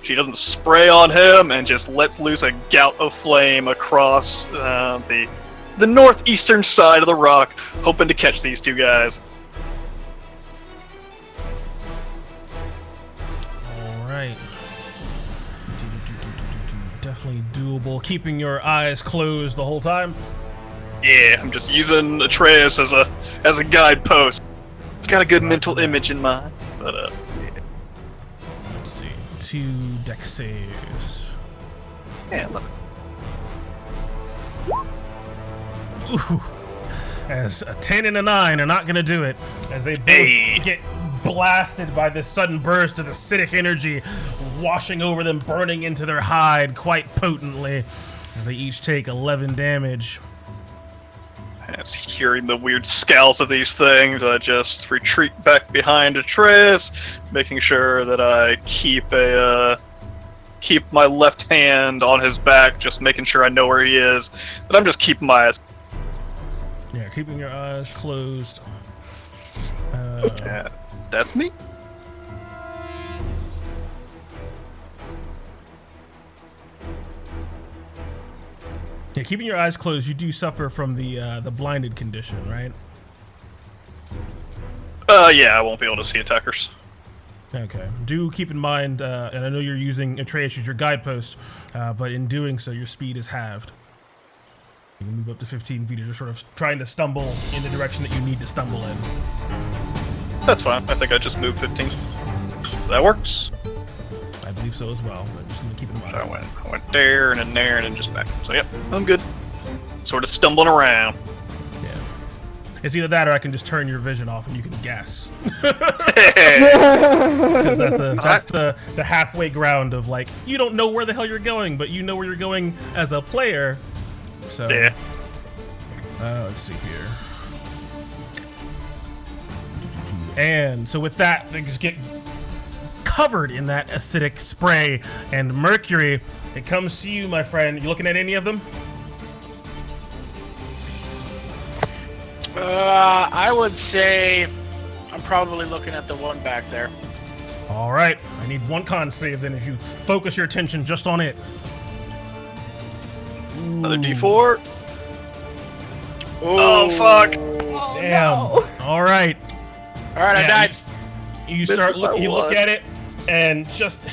she doesn't spray on him, and just lets loose a gout of flame across the northeastern side of the rock, hoping to catch these two guys. All right. Definitely doable. Keeping your eyes closed the whole time. Yeah, I'm just using Atreus as a guidepost. Got a good mental image in mind, but yeah. Let's see. 2 dex saves. Yeah, look. Ooh. As a 10 and a 9 are not going to do it, as they both get blasted by this sudden burst of acidic energy washing over them, burning into their hide quite potently, as they each take 11 damage. As hearing the weird scowls of these things, I just retreat back behind Atreus, making sure that I keep my left hand on his back, just making sure I know where he is. But I'm just keeping my eyes. Yeah, keeping your eyes closed. That's me. Yeah, keeping your eyes closed, you do suffer from the blinded condition, right? Yeah, I won't be able to see attackers. Okay. Do keep in mind, and I know you're using Atreus as your guidepost, but in doing so, your speed is halved. You can move up to 15 feet as you're sort of trying to stumble in the direction that you need to stumble in. That's fine. I think I just moved 15. So that works. I believe so as well, but just need to keep in mind. So I went there and then just back. So yep, I'm good. Sort of stumbling around. Yeah. It's either that or I can just turn your vision off and you can guess. Because that's the halfway ground of, like, you don't know where the hell you're going, but you know where you're going as a player. So yeah. Let's see here. And so with that, they just get covered in that acidic spray. And Mercury, it comes to you, my friend. You looking at any of them? I would say I'm probably looking at the one back there. All right. I need one con save then if you focus your attention just on it. Another D4. Ooh. Oh, fuck. Damn. No. All right. All right, I died. You start looking. You look at it, and just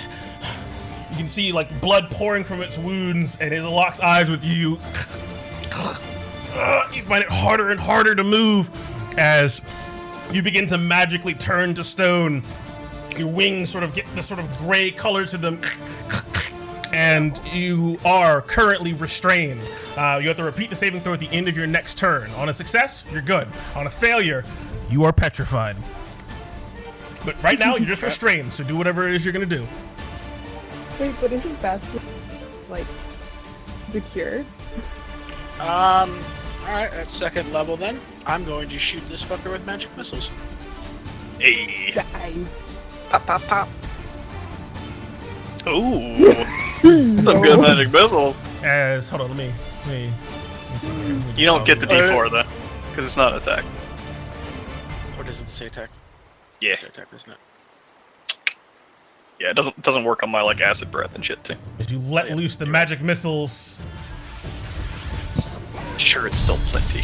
you can see like blood pouring from its wounds, and it locks eyes with you. You find it harder and harder to move as you begin to magically turn to stone. Your wings sort of get this sort of gray color to them, and you are currently restrained. You have to repeat the saving throw at the end of your next turn. On a success, you're good. On a failure, you are petrified. But right now, you're just restrained, so do whatever it is you're gonna do. Wait, but isn't that like the cure? Alright, at second level then, I'm going to shoot this fucker with magic missiles. Hey. Dive. Pop, pop, pop. Ooh. Some good magic missiles. As hold on, let me see here. Let me You don't get the just- D4 though, because it's not an attack. Or does it say attack? Yeah. It says attack, isn't it? Yeah, it doesn't work on my like acid breath and shit too. If you let loose the magic missiles, Sure, it's still plenty.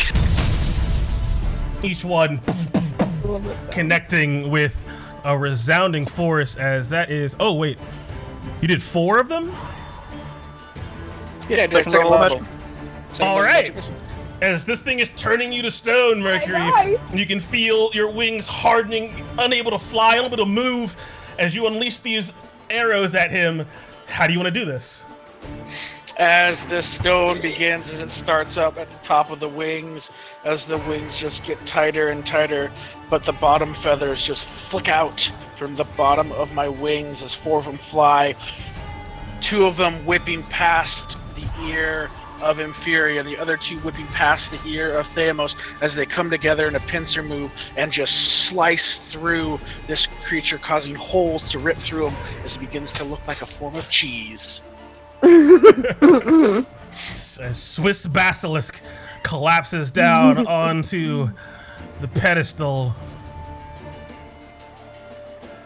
each one connecting with a resounding force. As that is, oh wait, you did 4 of them. Yeah, second second level level. magic. All right. As this thing is turning you to stone, Mercury, die. you can feel your wings hardening, unable to fly, unable to move, as you unleash these arrows at him. How do you want to do this? As this stone begins, as it starts up at the top of the wings, as the wings just get tighter and tighter, but the bottom feathers just flick out from the bottom of my wings as 4 of them fly, 2 of them whipping past the ear of Inferi and the other 2 whipping past the ear of Theamos as they come together in a pincer move and just slice through this creature, causing holes to rip through him as he begins to look like a form of cheese. A Swiss basilisk collapses down onto the pedestal,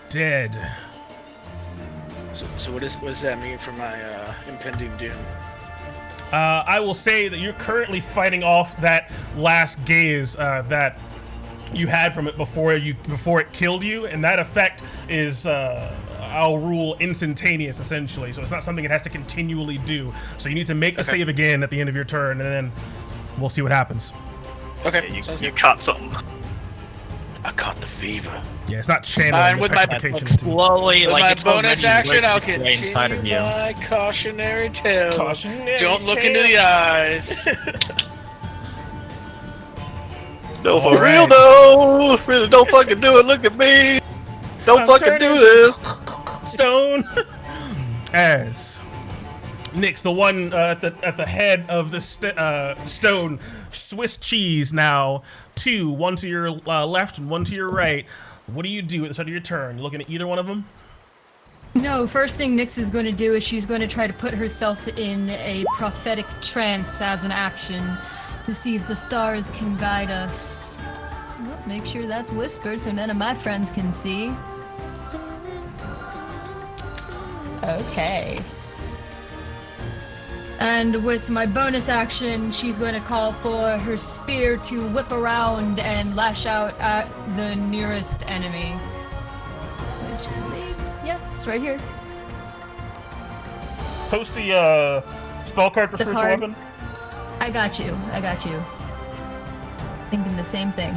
dead. So what does that mean for my impending doom? I will say that you're currently fighting off that last gaze that you had from it before it killed you, and that effect is I'll rule instantaneous essentially. So it's not something it has to continually do. So you need to make the save again at the end of your turn, and then we'll see what happens. Okay, You sounds good. caught something. I caught the fever. Yeah, it's not channeling with the my petrification. Slowly, With like my it's bonus already action, I'll working right inside continue of you. my cautionary tale. Cautionary Don't look tale. into the eyes. No, for All real right. though. Really, don't fucking do it. Look at me. Don't I'm fucking do turning this. Stone. As Nyx, the one at the head of the stone, Swiss cheese now. 2, 1 to your left and 1 to your right. What do you do at the start of your turn? You looking at either one of them? No, first thing Nyx is going to do is she's going to try to put herself in a prophetic trance as an action to see if the stars can guide us. Well, make sure that's whisper so none of my friends can see. Okay. And with my bonus action, she's going to call for her spear to whip around and lash out at the nearest enemy. Which I believe, yeah, it's right here. Post the spell card for The spiritual card. weapon. I got you. Thinking the same thing.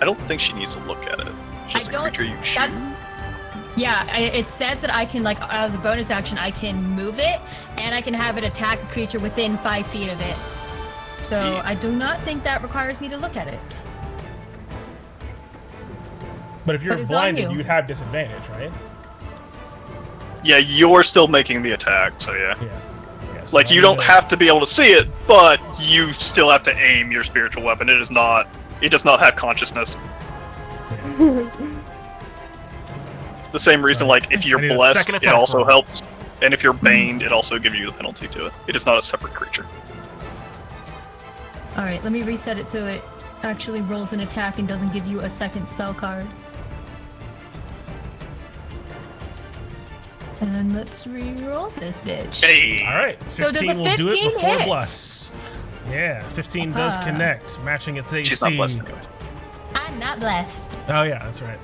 I don't think she needs to look at it. It's just I a don't- creature you shoot. That's. Yeah, it says that I can, like, as a bonus action, I can move it, and I can have it attack a creature within 5 feet of it. So Yeah. I do not think that requires me to look at it. But if you're But it's on blinded, you. you'd have disadvantage, right? Yeah, you're still making the attack, so yeah. Yeah. So Like, I you need don't to- have to be able to see it, but you still have to aim your spiritual weapon. It does not have consciousness. The same reason, Sorry. like, if you're I need a blessed, second it effect also roll. helps. And if you're baned, it also gives you the penalty to it. It is not a separate creature. Alright, let me reset it so it actually rolls an attack and doesn't give you a second spell card. And let's re-roll this bitch. Hey! All right, So does 15 the will do it 15 before hit? bless. Yeah, 15 does Aha. connect, matching its AC. She's not blessed anyways. I'm not blessed. Oh yeah, that's right.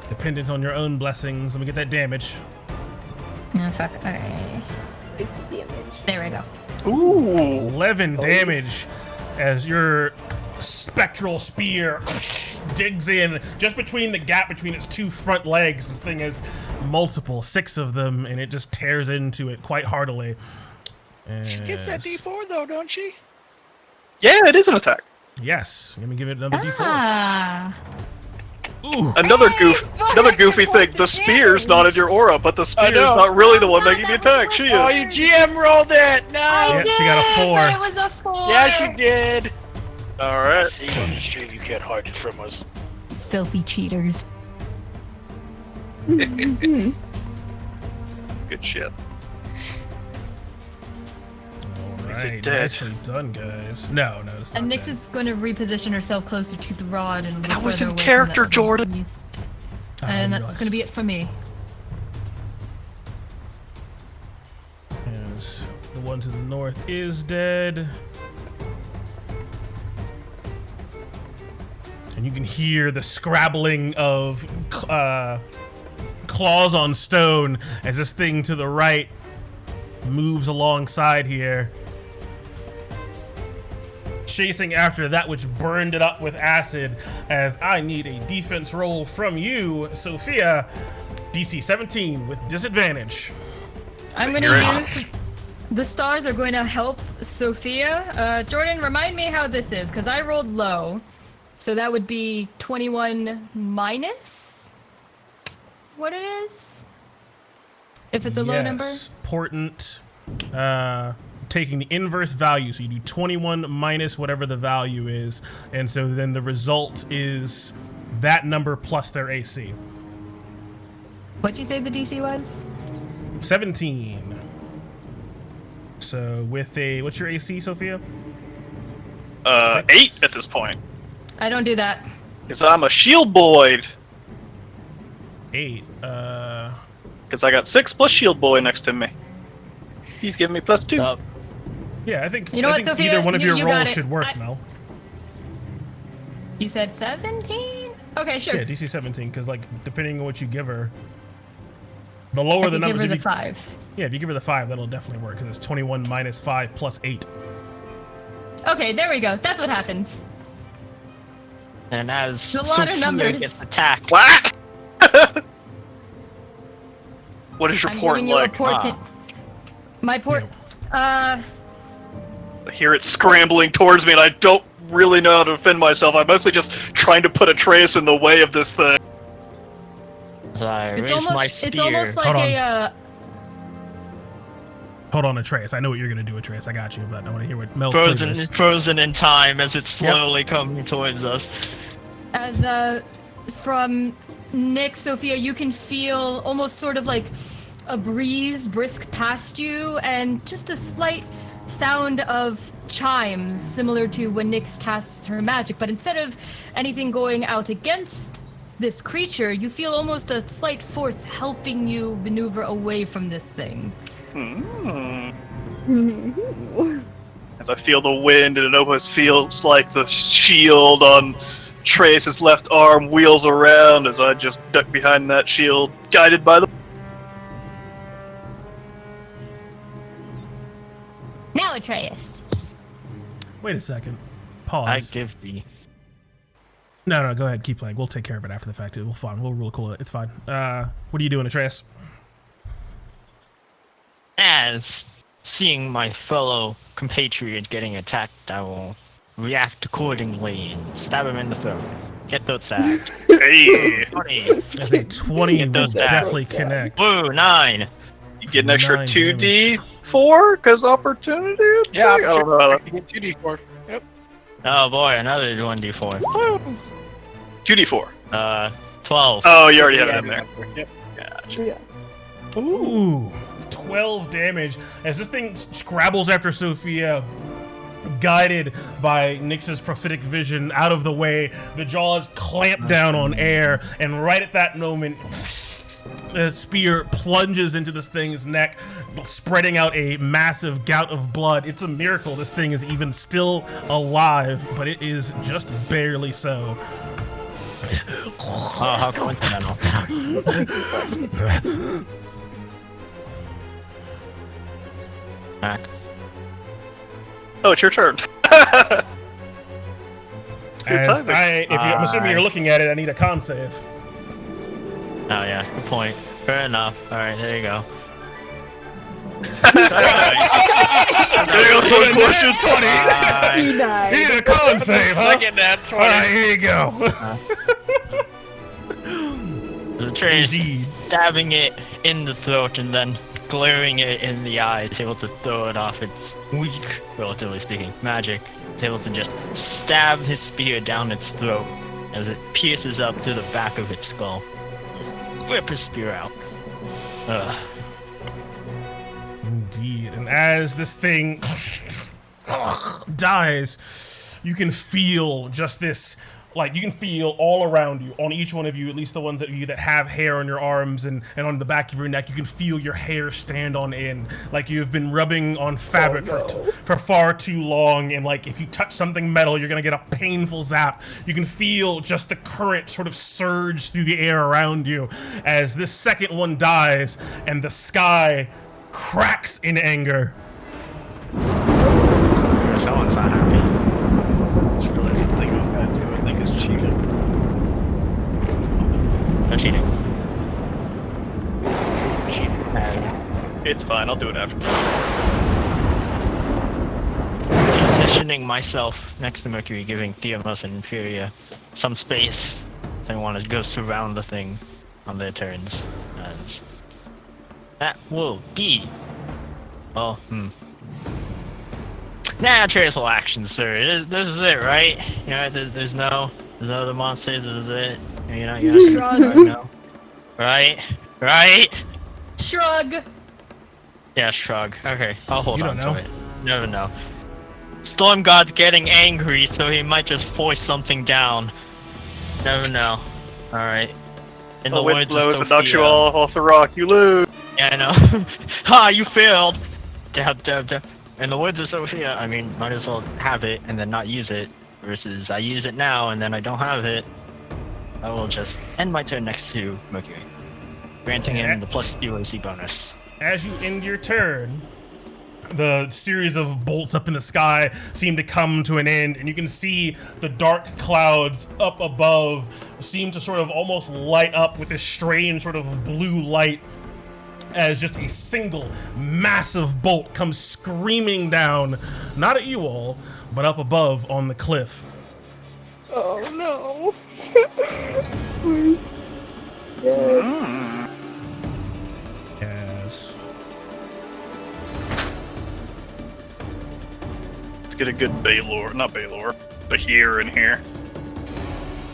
Dependent on your own blessings. Let me get that damage. No, fuck. Alright. It's damage. There we go. Ooh! 11 damage as your spectral spear digs in just between the gap between its 2 front legs. This thing has multiple, 6 of them, and it just tears into it quite heartily. She gets that D4 though, don't she? Yeah, it is an attack. Yes, let me give it another D4. Ah. Ooh. Another goofy thing. The spear's not in your aura, but the spear's know. not really the one I making the thought that attack. was She Oh, is. you GM rolled it! No! I Yeah, did, she got a 4. but it was a 4. Yeah, she did. All I right. see you on the street. You can't hide it from us. Filthy cheaters. Good shit. Is it Alright, dead? nicely done, guys. No, it's not And Nyx dead. is going to reposition herself closer to the rod and a little That was further in away from character, that Jordan. beast. I And that's realize. going to be it for me. And the one to the north is dead. And you can hear the scrabbling of claws on stone as this thing to the right moves alongside here, chasing after that which burned it up with acid. As I need a defense roll from you, Sophia. DC 17 with disadvantage. I'm going to use... The stars are going to help Sophia. Jordan, remind me how this is, because I rolled low. So that would be 21 minus what it is? If it's a low number? Important. Taking the inverse value, so you do 21 minus whatever the value is, and so then the result is that number plus their AC. What'd you say the DC was? 17. So with a, what's your AC, Sophia? 6. 8 at this point. I don't do that. Because I'm a shield boy. 8. Because I got 6 plus shield boy next to me. He's giving me plus 2. Yeah, I think, You know I what, think Sophia? either one of You your got rolls it. should work, Mel. You said 17? Okay, sure. Yeah, DC 17, because like depending on what you give her, the lower I the could give numbers. her If the you, 5. yeah, if you give her the 5, that'll definitely work because it's 21 minus 5 plus 8. Okay, there we go. That's what happens. And as A lot of Sophia numbers. gets attacked, What? What is your I'm port giving you like? a portent. My port... I hear it scrambling towards me, and I don't really know how to defend myself. I'm mostly just trying to put Atreus in the way of this thing. as I It's raise my almost, spear. it's almost like Hold on. a... Hold on, Atreus. I know what you're gonna do, Atreus. I got you, but I want to hear what Mel's flavor Frozen, is. frozen in time as it's slowly coming towards us. As from Nick, Sophia, you can feel almost sort of like a breeze brisk past you and just a slight sound of chimes similar to when Nyx casts her magic, but instead of anything going out against this creature, you feel almost a slight force helping you maneuver away from this thing. As I feel the wind, and it almost feels like the shield on Trace's left arm wheels around as I just duck behind that shield, guided by the. Now, Atreus. Wait a second. I Pause. give thee. No, go ahead. Keep playing. We'll take care of it after the fact. We'll fine. We'll rule cool it. It's fine. What are you doing, Atreus? As seeing my fellow compatriot getting attacked, I will react accordingly and stab him in the throat. Get throat stabbed. Hey, 20. As a 20 Get will those stats. definitely connect. Woo, 9. you get an extra 9 2d4 because opportunity. Yeah, I don't know. you get 2d4. Yep. Oh boy, another 1d4. 2d4. 12. Oh, you already have it in there. Yep. Gotcha. Ooh, 12 damage as this thing scrabbles after Sophia, guided by Nyx's prophetic vision out of the way. The jaws clamp down on air, and right at that moment, the spear plunges into this thing's neck, spreading out a massive gout of blood. It's a miracle this thing is even still alive, but it is just barely so. Oh, how coincidental. Back. Oh, it's your turn. As timing. I'm assuming you're looking at it, I need a con save. Oh yeah, good point. Fair enough. Alright, there you go. Question 20. He died. You need a con save, huh? Second nat 20. All right, here you go. Trace Indeed. stabbing it in the throat and then glaring it in the eye is able to throw it off its weak, relatively speaking, magic. It's able to just stab his spear down its throat as it pierces up to the back of its skull. Just rip his spear out. Ugh. Indeed. And as this thing dies, you can feel just this, like, you can feel all around you, on each one of you, at least the ones that you that have hair on your arms and on the back of your neck, you can feel your hair stand on end, like you've been rubbing on fabric for far too long, and like if you touch something metal, you're gonna get a painful zap. You can feel just the current sort of surge through the air around you as this second one dies, and the sky cracks in anger. Someone's not happy. Just realized something I was gonna do. I think it's cheating. No cheating. It's fine. I'll do it after. Positioning myself next to Mercury, giving Theomos and Inferior some space. I want to go surround the thing on their turns. As that will be. Well, natural action, sir. This is it, right? You know, there's no other monsters. This is it. You know, Shrug. no. Right? Shrug. Yeah, shrug. Okay, I'll hold You on don't to it. Never know. Storm God's getting angry, so he might just force something down. Never know. Alright. In the wind words blows of and knocks you Sophia. all off the rock. You lose. Yeah, I know. Ha! You failed! Dab. In the words of Sophia, I mean, might as well have it and then not use it, versus I use it now and then I don't have it. I will just end my turn next to Mercury, granting him the +2 AC bonus. As you end your turn, the series of bolts up in the sky seem to come to an end, and you can see the dark clouds up above seem to sort of almost light up with this strange sort of blue light as just a single massive bolt comes screaming down, not at you all, but up above on the cliff. Oh no. Please. Yes. Yes. Let's get a good Bahir in here.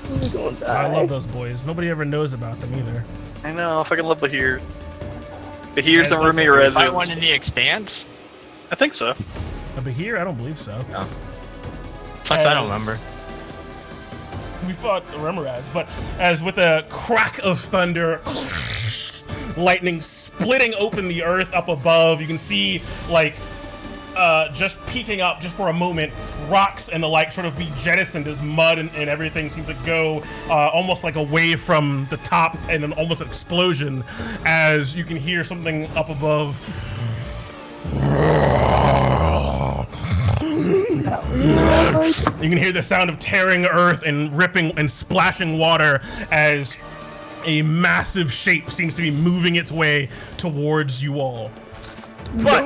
Please don't I die. love those boys. Nobody ever knows about them either. I know. I fucking love Bahir. Bahirs Yeah, and Ramirez. I one in the Expanse? I think so. But here, I don't believe so. Sucks, I don't remember. We fought Ramirez, but as with a crack of thunder, lightning splitting open the earth up above, you can see, like, just peeking up just for a moment, rocks and the like sort of be jettisoned as mud and everything seems to go almost like away from the top, and then almost an explosion as you can hear something up above. You can hear the sound of tearing earth and ripping and splashing water as a massive shape seems to be moving its way towards you all. But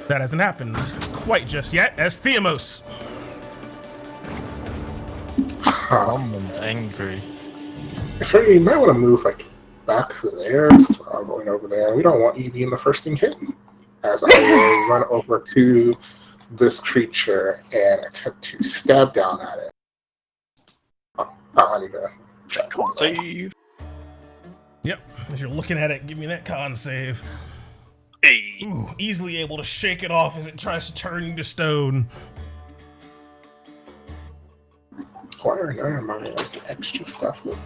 that hasn't happened quite just yet, as Theomos. Someone's angry. Sure, you might want to move like back there instead of going over there. We don't want you being the first thing hit. As I will run over to this creature and attempt to stab down at it. I need to check. Save. Yep, as you're looking at it, give me that con save. Hey. Ooh, easily able to shake it off as it tries to turn you to stone. Why are none of my extra stuff with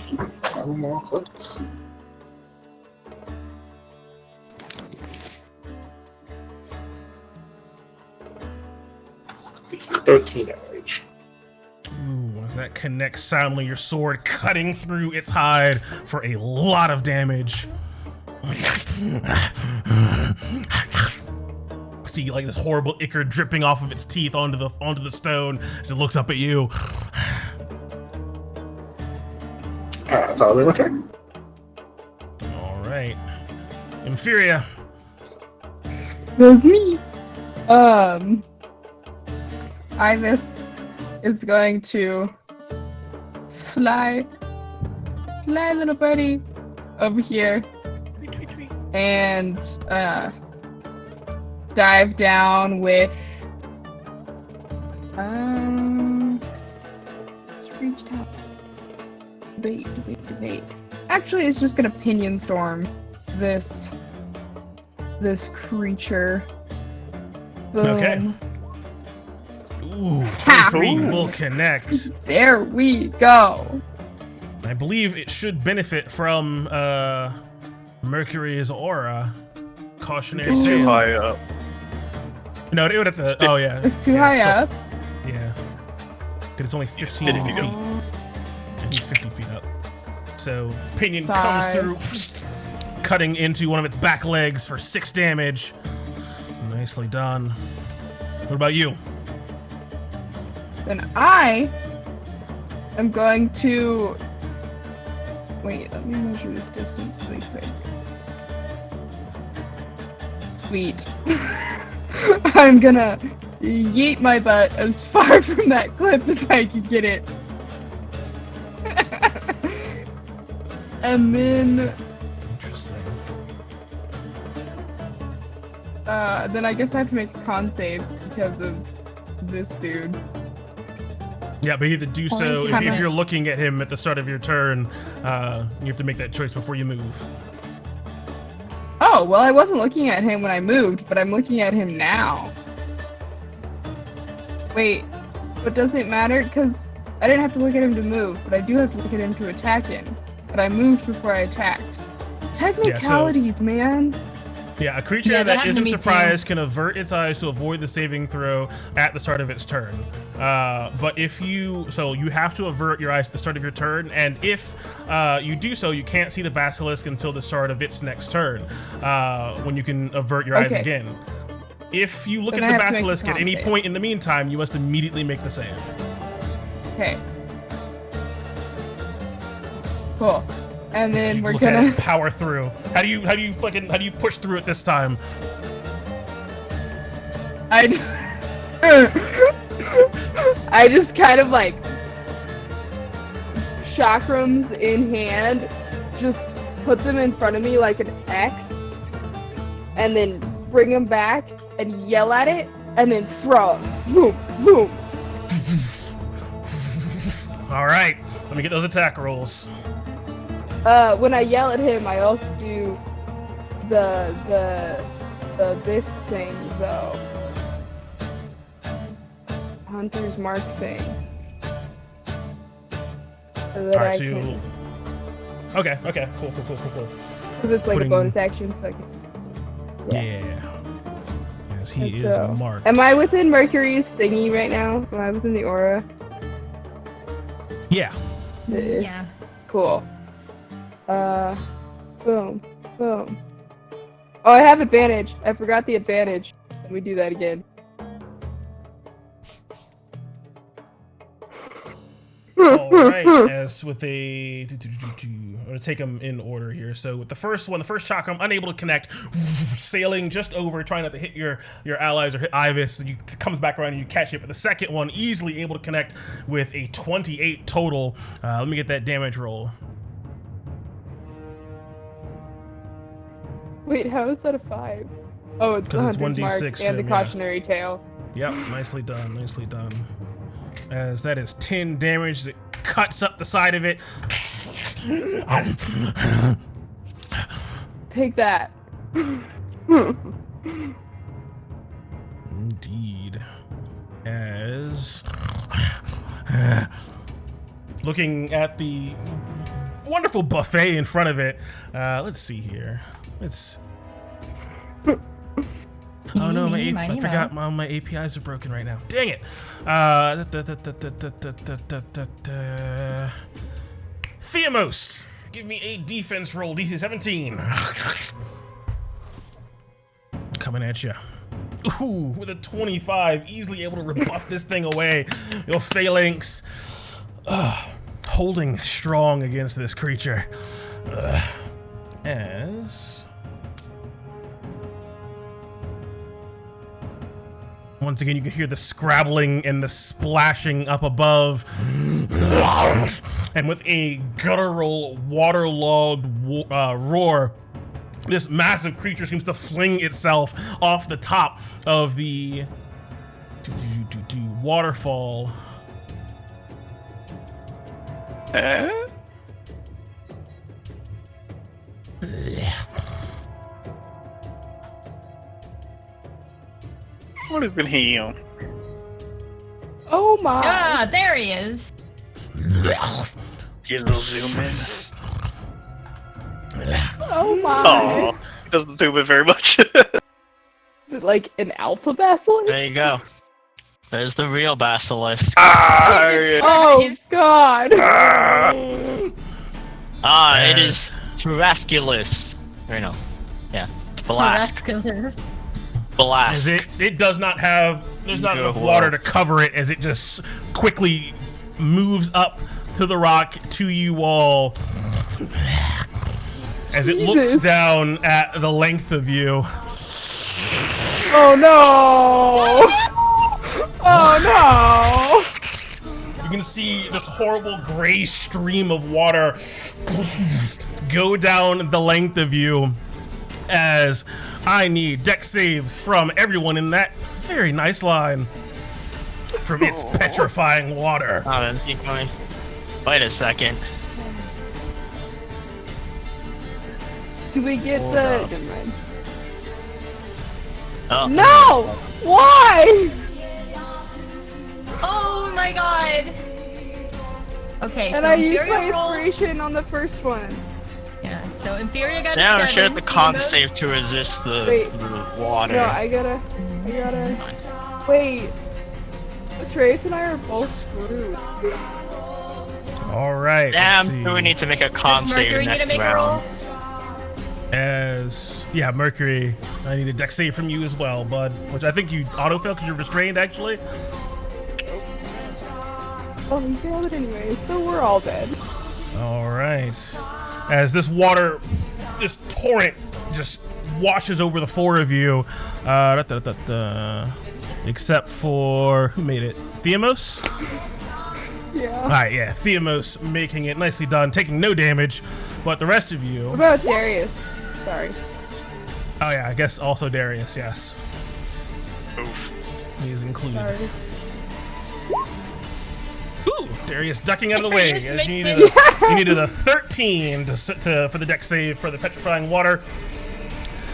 have more clicks? See, 13 damage. Ooh, as that connects soundly, your sword cutting through its hide for a lot of damage. See, like this horrible ichor dripping off of its teeth onto the stone as it looks up at you. That's all we return. All right, Inferior. That's me. Ivis is going to fly sly little birdie over here and dive down with reached out. Debate. Actually, it's just gonna pinion storm this creature. Boom. Okay. Ooh, 23 will connect. There we go. I believe it should benefit from Mercury's aura. Cautionary Too tale. high up. No, it would have to. Oh yeah. It's too Yeah, high still- up. Yeah. Because it's only 15 50 feet. feet. And he's 50 feet up. So Pinion Sigh. comes through, cutting into one of its back legs for 6 damage. Nicely done. What about you? Then I am going to wait. Let me measure this distance really quick. Sweet. I'm gonna yeet my butt as far from that cliff as I can get it. And then Interesting. then I guess I have to make a con save because of this dude. Yeah, but you have to do so if you're looking at him at the start of your turn. You have to make that choice before you move. Oh, well, I wasn't looking at him when I moved, but I'm looking at him now. Wait, but does it matter? Because I didn't have to look at him to move, but I do have to look at him to attack him. But I moved before I attacked. Technicalities, man. Yeah, a creature Yeah, that that happened isn't to me surprised can avert its eyes to avoid the saving throw at the start of its turn. But if you have to avert your eyes at the start of your turn, and if you do so, you can't see the basilisk until the start of its next turn, when you can avert your eyes Okay. again. If you look Then at I the have to make a basilisk at con any save. point in the meantime, you must immediately make the save. Okay. Cool. And then You we're look at gonna. it, power through. How do you push through it this time? I just kind of like chakrams in hand, just put them in front of me like an X, and then bring them back and yell at it, and then throw them. Boom, boom. All right, let me get those attack rolls. When I yell at him, I also do the this thing though. Hunter's mark thing. So that All right, I so you. can, Okay, cool. because it's like putting- a bonus action, so I can. Yeah. Yes, he And is so- marked. Am I within Mercury's thingy right now? Am I within the aura? Yeah. Yeah. Cool. Boom, boom. Oh, I have advantage. I forgot the advantage. Let me do that again. All right. As with a, I'm gonna take them in order here. So with the first one, the first chakram, unable to connect, sailing just over, trying not to hit your allies or hit Ivis. And you comes back around and you catch it. But the second one, easily able to connect with a 28 total. Let me get that damage roll. Wait, how is that a 5? Oh, it's the 'Cause it's Hunter's Mark 1d6 and the from, yeah. cautionary tale. Yep, nicely done, nicely done. As that is 10 damage that cuts up the side of it. Take that. Indeed. As looking at the wonderful buffet in front of it, let's see here. Oh no, I forgot my APIs are broken right now. Dang it! Theamos, give me a defense roll, DC 17. Coming at you. Ooh, with a 25, easily able to rebuff this thing away. Your phalanx, holding strong against this creature. As once again, you can hear the scrabbling and the splashing up above. And with a guttural, waterlogged roar, this massive creature seems to fling itself off the top of the waterfall. What have been here? Oh my! Ah, there he is. You little zoom in. Oh my! Oh, he doesn't zoom in very much. Is it like an alpha basilisk? There you go. There's the real basilisk. Jesus Oh Christ. god! It is Terrasculus. Or no. Yeah. Blask. Miraculous. As Blask. it does not have, there's not enough Whoa. water to cover it as it just quickly moves up to the rock to you all. As it looks Jesus. down at the length of you. Oh no! Oh You can see this horrible gray stream of water go down the length of you as I need deck saves from everyone in that very nice line from its petrifying water. Oh, then keep going. Wait a second. no! Do we get Hold the? up. Never mind. Oh. No! Why? Oh my god. Okay, And so I used my Inferior rolled. inspiration on the first one. Yeah, so Inferior got Now a I'm sure 7. the con Tiamat- save to resist the Wait. water. No, I gotta. Wait. Trace and I are both screwed. All right. Damn, let's see. do we need to make a con Does save Mercury need to next make a roll? round? Mercury, I need a deck save from you as well, bud. Which I think you auto-fail because you're restrained, actually. Oh, he failed it anyway, so we're all dead. All right. As this water, this torrent just washes over the four of you. Except for, who made it? Theamos? Yeah. All right, yeah, Theamos making it. Nicely done, taking no damage. But the rest of you... What about Darius? Sorry. Oh yeah, I guess also Darius, yes. Oof. He is included. Sorry. Ooh, Darius ducking out of the way Darius as you makes needed you needed a 13 for the deck save for the petrifying water.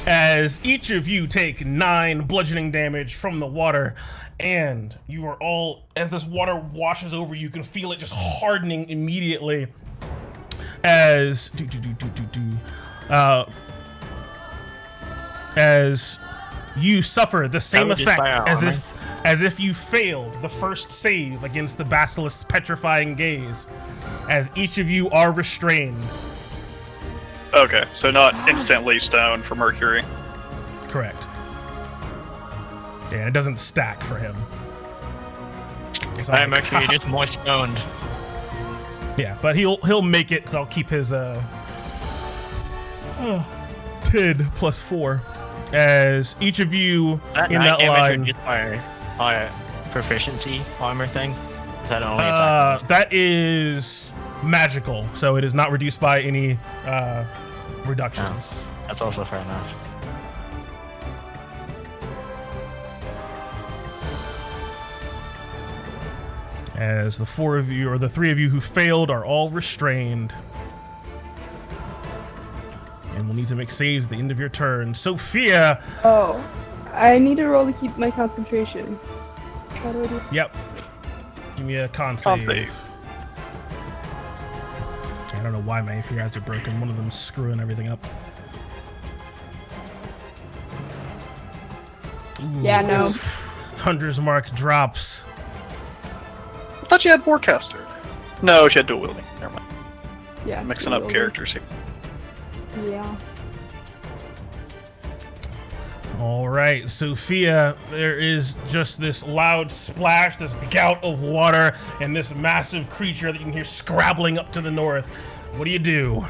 As each of you take 9 bludgeoning damage from the water, and you are all, as this water washes over you, can feel it just hardening immediately. As as you suffer the same would just effect fire as if you failed the first save against the basilisk's petrifying gaze, as each of you are restrained. Okay, so not instantly stone for Mercury. Correct. Yeah, it doesn't stack for him. It's not Alright, like, Mercury, just more stoned. yeah, but he'll make it because I'll keep his 10 plus 4. As each of you That in 9 that damage line. would just our proficiency armor thing? Is that only attack? That is magical, so it is not reduced by any reductions. That's also fair enough. As the 4 of you, or the 3 of you who failed, are all restrained. And will need to make saves at the end of your turn. Sophia! Oh. I need to roll to keep my concentration. How do I do? Yep. Give me a con Con save. save. I don't know why my guys are broken. One of them's screwing everything up. Ooh, Yeah, no. as Hunter's Mark drops. I thought you had Warcaster. No, she had dual wielding. Never mind. Yeah. I'm mixing up roll. characters here. Yeah. All right, Sophia, there is just this loud splash, this gout of water, and this massive creature that you can hear scrabbling up to the north. What do you do?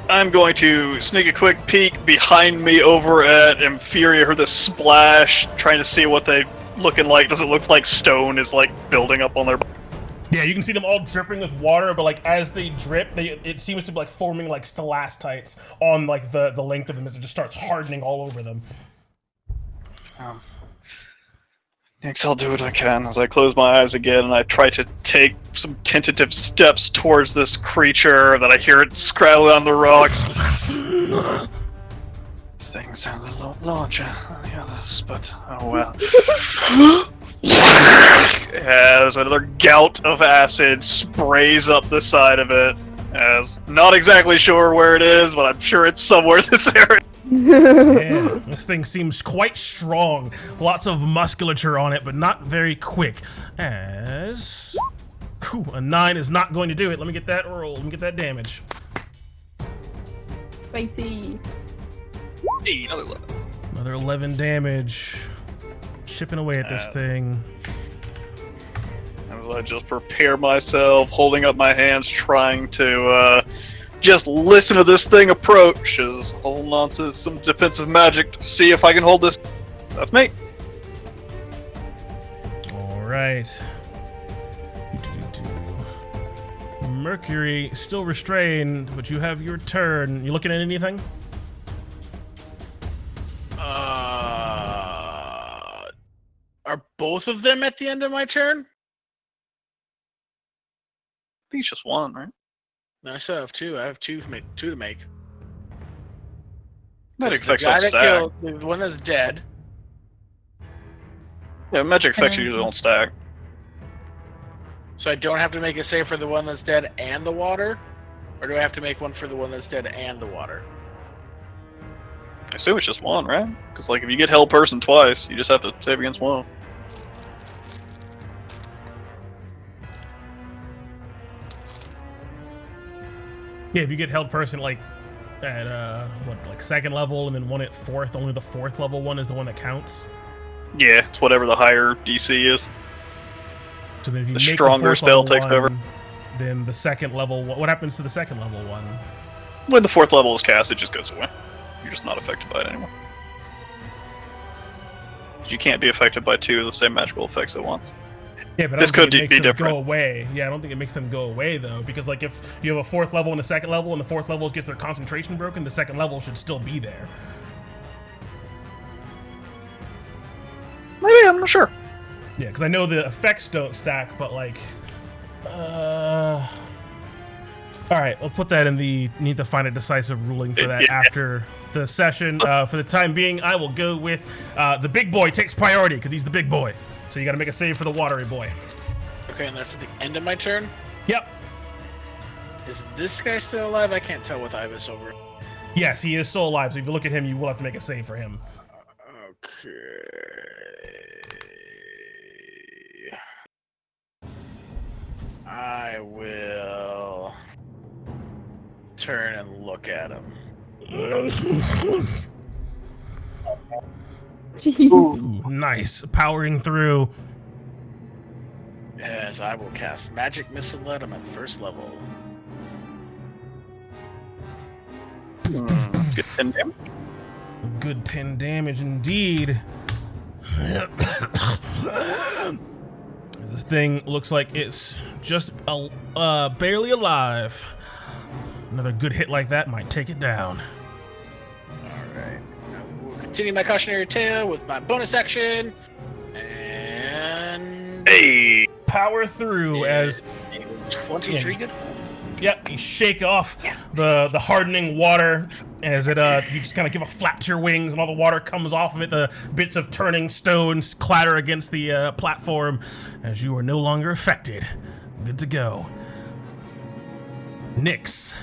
I'm going to sneak a quick peek behind me over at Inferior, heard the splash, trying to see what they looking like? Does it look like stone is like building up on their? Yeah, you can see them all dripping with water, but like as they drip, it seems to be like forming like stalactites on like the length of them as it just starts hardening all over them. Next, I'll do what I can as I close my eyes again and I try to take some tentative steps towards this creature that I hear it scrattle on the rocks. This thing sounds a lot larger than the others, but oh well. As another gout of acid sprays up the side of it, as not exactly sure where it is, but I'm sure it's somewhere in this area. Yeah, this thing seems quite strong. Lots of musculature on it, but not very quick. As... Whew, a 9 is not going to do it. Let me get that roll. Let me get that damage. Spicy. Hey, another 11. Another 11 damage. Chipping away at this thing. As I just prepare myself, holding up my hands, trying to just listen to this thing approach, as holding on to some defensive magic to see if I can hold this. That's me. Alright. Mercury, still restrained, but you have your turn. You looking at anything? Are both of them at the end of my turn? I think it's just one, right? No, I still have two. I have two to make. Magic The effects guy don't that stack. killed the one that's dead. Yeah, magic effects usually don't stack. So I don't have to make a save for the one that's dead and the water? Or do I have to make one for the one that's dead and the water? I assume it's just one, right? Because like if you get held person twice, you just have to save against one. Yeah, if you get held person like at like second level and then one at fourth, only the fourth level one is the one that counts. Yeah, it's whatever the higher DC is. So then if you The make stronger fourth spell level takes one, over. Then the second level, what happens to the second level one? When the fourth level is cast, it just goes away. You're just not affected by it anymore. You can't be affected by two of the same magical effects at once. Yeah, but I This don't think could it makes be them different. go away. Yeah, I don't think it makes them go away though, because like if you have a fourth level and a second level, and the fourth level gets their concentration broken, the second level should still be there. Maybe, I'm not sure. Yeah, because I know the effects don't stack, but like, all right, we'll put that in the need to find a decisive ruling for that after the session. For the time being, I will go with the big boy takes priority because he's the big boy. So you got to make a save for the watery boy. Okay, and that's at the end of my turn? Yep. Is this guy still alive? I can't tell with Ibis over. Yes, he is still alive. So if you look at him, you will have to make a save for him. Okay. I will turn and look at him. Jeez. Ooh, nice. Powering through. As I will cast Magic Missile at him at first level. Good 10 damage. Good 10 damage indeed. This thing looks like it's just barely alive. Another good hit like that might take it down. Alright. I will continue my cautionary tale with my bonus action. And Hey! Power through as 23 Yeah. good. yep, you shake off the hardening water as it you just kind of give a flap to your wings and all the water comes off of it. The bits of turning stones clatter against the platform as you are no longer affected. Good to go. Nyx.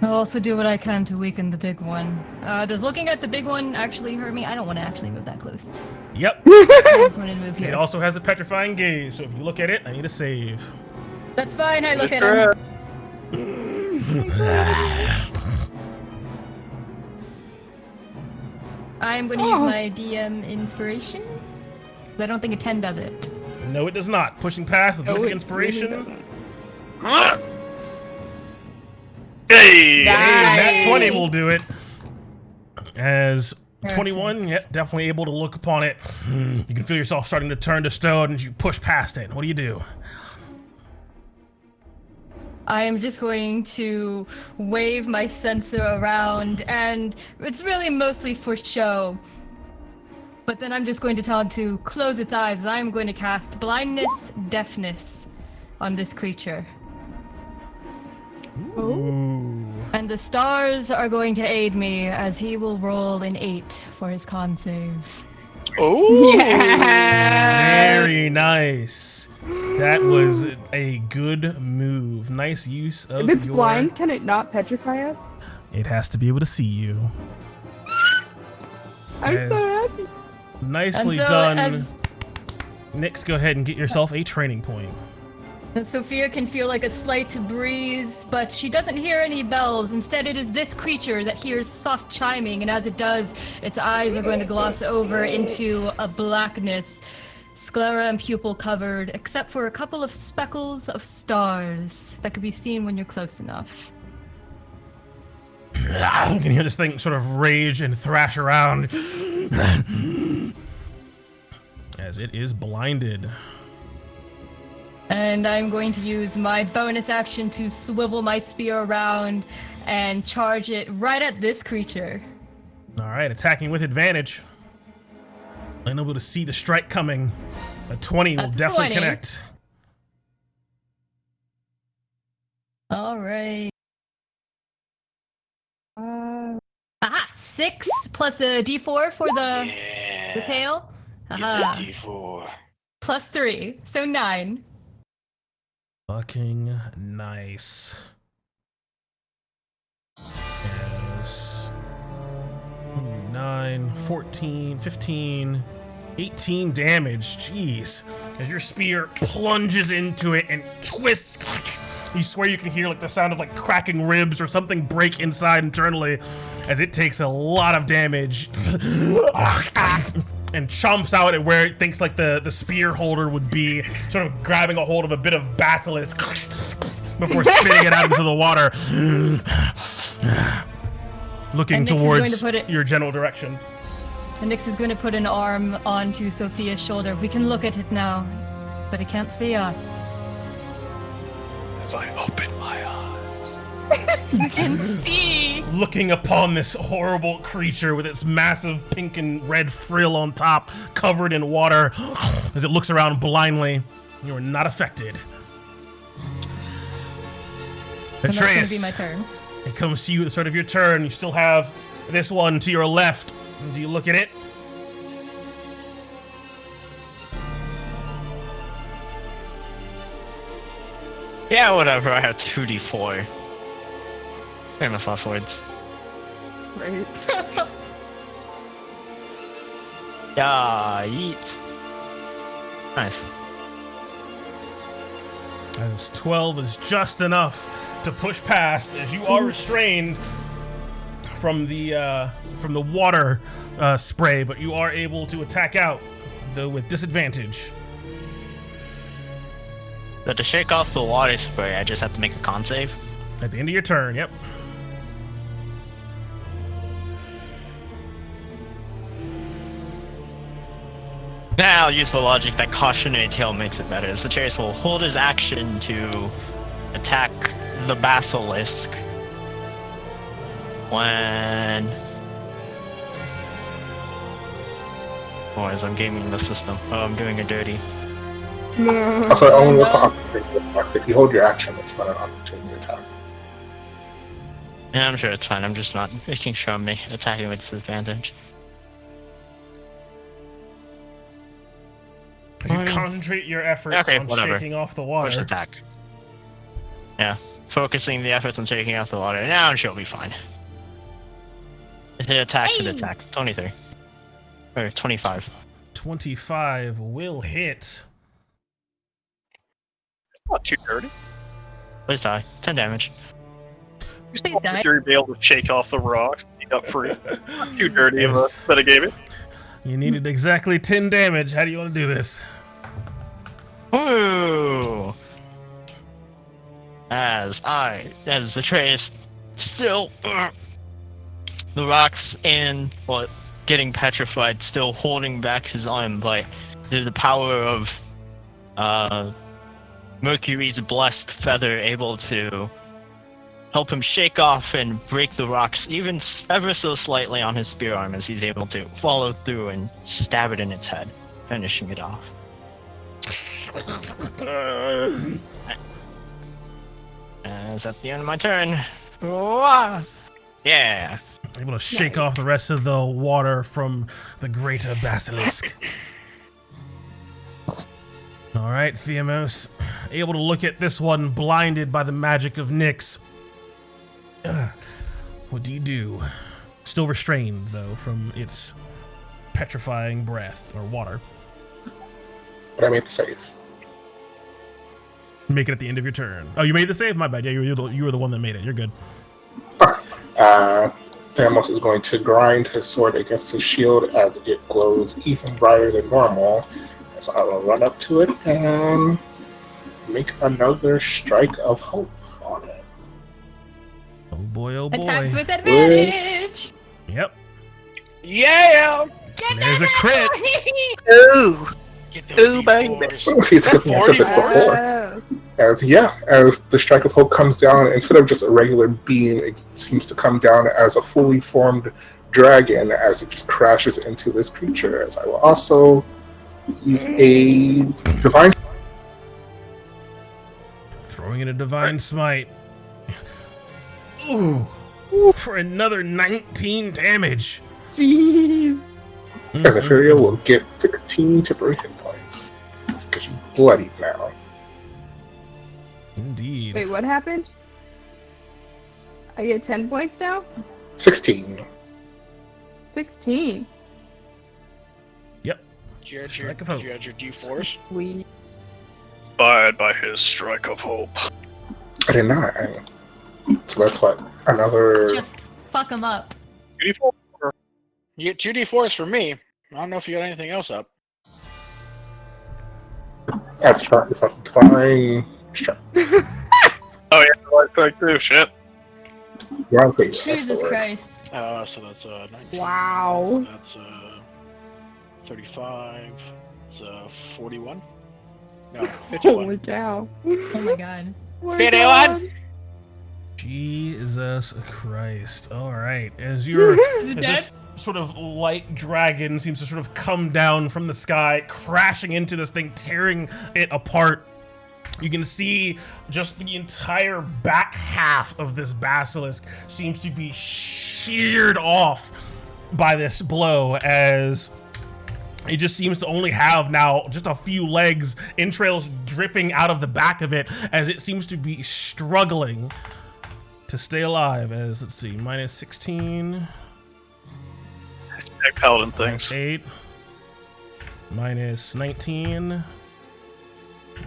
I'll also do what I can to weaken the big one. Does looking at the big one actually hurt me? I don't want to actually move that close. Yep. I just wanted to move It here. also has a petrifying gaze, so if you look at it, I need a save. That's fine, I look at him. I'm going to use my DM inspiration. 'Cause I don't think a 10 does it. No, it does not. Pushing path with Oh, mythic it inspiration. really doesn't. Hey! Nice. That 20 will do it. As 21, yep, definitely able to look upon it. You can feel yourself starting to turn to stone as you push past it. What do you do? I am just going to wave my sensor around, and it's really mostly for show. But then I'm just going to tell it to close its eyes. I'm going to cast blindness, deafness on this creature. Ooh. And the stars are going to aid me as he will roll an 8 for his con save. Oh, Yeah. Very nice. That was a good move. Nice use of If it's your... blind, can it not petrify us? It has to be able to see you. I'm As- so happy. Nicely And so done. as- Nix, go ahead and get yourself a training point. And Sophia can feel like a slight breeze, but she doesn't hear any bells. Instead, it is this creature that hears soft chiming, and as it does, its eyes are going to gloss over into a blackness, sclera and pupil covered, except for a couple of speckles of stars that could be seen when you're close enough. You can hear this thing sort of rage and thrash around as it is blinded. And I'm going to use my bonus action to swivel my spear around and charge it right at this creature. All right, attacking with advantage. Unable to see the strike coming. A 20 will A definitely 20. connect. All right. Aha! 6 plus a d4 for the tail. Aha. D4. Plus 3, so 9. Fucking nice. Yes. 9, 14, 15, 18 damage. Jeez. As your spear plunges into it and twists. You swear you can hear like the sound of like cracking ribs or something break inside internally as it takes a lot of damage and chomps out at where it thinks like the spear holder would be, sort of grabbing a hold of a bit of basilisk before spitting it out into the water. Looking And Nyx is going towards to put it- your general direction. And Nyx is going to put an arm onto Sophia's shoulder. We can look at it now, but it can't see us. as I open my eyes. You can see! Looking upon this horrible creature with its massive pink and red frill on top, covered in water, as it looks around blindly. You are not affected. And that's going to be Atreus, my turn. it comes to you at the start of your turn. You still have this one to your left. Do you look at it? Yeah, whatever. I have 2d4. Famous last words. Right. Yeah, eat. Nice. As 12 is just enough to push past, as you are restrained from the water spray, but you are able to attack out, though with disadvantage. So to shake off the water spray, I just have to make a con save. At the end of your turn, yep. Now I'll use the logic that cautionary tale makes it better. So Atreus will hold his action to attack the basilisk when... Oh, as I'm gaming the system. Oh, I'm doing a dirty. No. Also, only with the opportunity attack. If you hold your action, it's not an opportunity attack. Yeah, I'm sure it's fine. I'm just not making sure I'm attacking with disadvantage. You concentrate your efforts Okay, on whatever. shaking off the Push water. attack. Yeah, focusing the efforts on shaking off the water. Now I'm sure it'll be fine. If it attacks, it Hey! attacks. 23. Or 25. 25 will hit. Not too dirty. Please die. 10 damage. You Please die. You're be able to shake off the rocks. Make up for not too dirty of a Yes. that I gave it. You needed exactly 10 damage. How do you want to do this? Ooh! As Atreus still the rocks in what getting petrified, still holding back his arm, but through the power of Mercury's blessed feather, able to help him shake off and break the rocks even ever so slightly on his spear arm, as he's able to follow through and stab it in its head, finishing it off. Is that the end of my turn? Wah! Yeah. Able to shake off the rest of the water from the greater basilisk. All right, Theamos, able to look at this one, blinded by the magic of Nyx. What do you do? Still restrained, though, from its petrifying breath or water. But I made the save. Make it at the end of your turn. Oh, you made the save? My bad. Yeah, you were the one that made it. You're good. Thamos is going to grind his sword against his shield as it glows even brighter than normal. So I will run up to it and make another strike of hope on it. Oh boy, oh boy. Attacks with advantage. Yep. Yeah! Get There's that a crit. Ooh. Get those Ooh, baby. D4s. See, it's Is that good answer 44? before. Yes. As the strike of hope comes down, instead of just a regular beam, it seems to come down as a fully formed dragon as it just crashes into this creature. As I will also use a divine. Throwing in a divine smite. Ooh. For another 19 damage. Jeez. As Inferior will get 16 temporary hit points. Because you bloodied now. Indeed. Wait, what happened? I get 10 points now? 16. 16. Yep. Did you add Strike of hope. your D4s? We. Inspired by his strike of hope. I did not. So that's what? Another. Just fuck him up. Beautiful. You get 2 D4s from me. I don't know if you got anything else up. At the chart with a divine strike. Oh yeah, light strike too. Shit. Wrong page. That's the Jesus word. Christ. So that's 19. Wow. That's 35. It's 41. No, 51. Holy cow. Oh my god. My 51. God. Jesus Christ. Alright. As you're as this sort of light dragon seems to sort of come down from the sky, crashing into this thing, tearing it apart. You can see just the entire back half of this basilisk seems to be sheared off by this blow, as it just seems to only have now just a few legs, entrails dripping out of the back of it, as it seems to be struggling to stay alive. As, let's see, minus 16, Paladin minus things. 8, minus 19,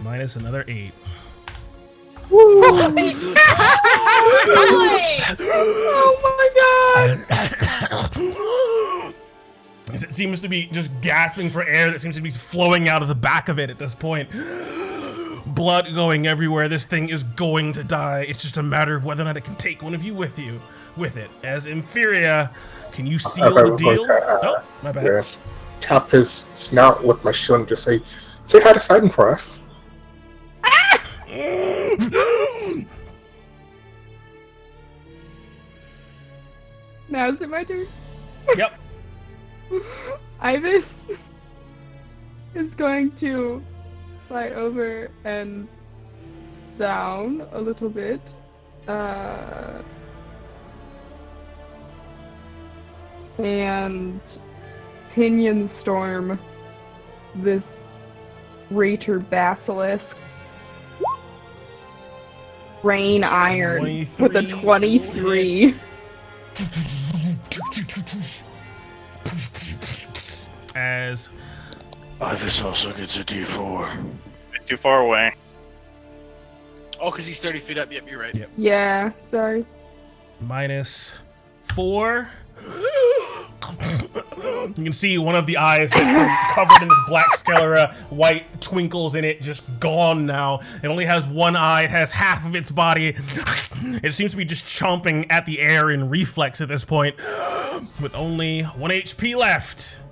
minus another 8. Oh my god! It seems to be just gasping for air that seems to be flowing out of the back of it at this point. Blood going everywhere. This thing is going to die. It's just a matter of whether or not it can take one of you with it. As Inferior, can you seal Okay, the deal? okay, Oh, my bad. Yeah. Tap his snout with my shield and just say hi to Sidon for us. Now is it my turn? Yep. Ibis is going to fly over and down a little bit. And pinion storm this Rater Basilisk. Rain Iron with a 23. As Ibis also gets a D4. Bit too far away. Oh, because he's 30 feet up. Yep, you're right. Yep. Yeah, sorry. minus 4. You can see one of the eyes that's been covered in this black sclera, white twinkles in it, just gone now. It only has one eye. It has half of its body. It seems to be just chomping at the air in reflex at this point, with only 1 HP left.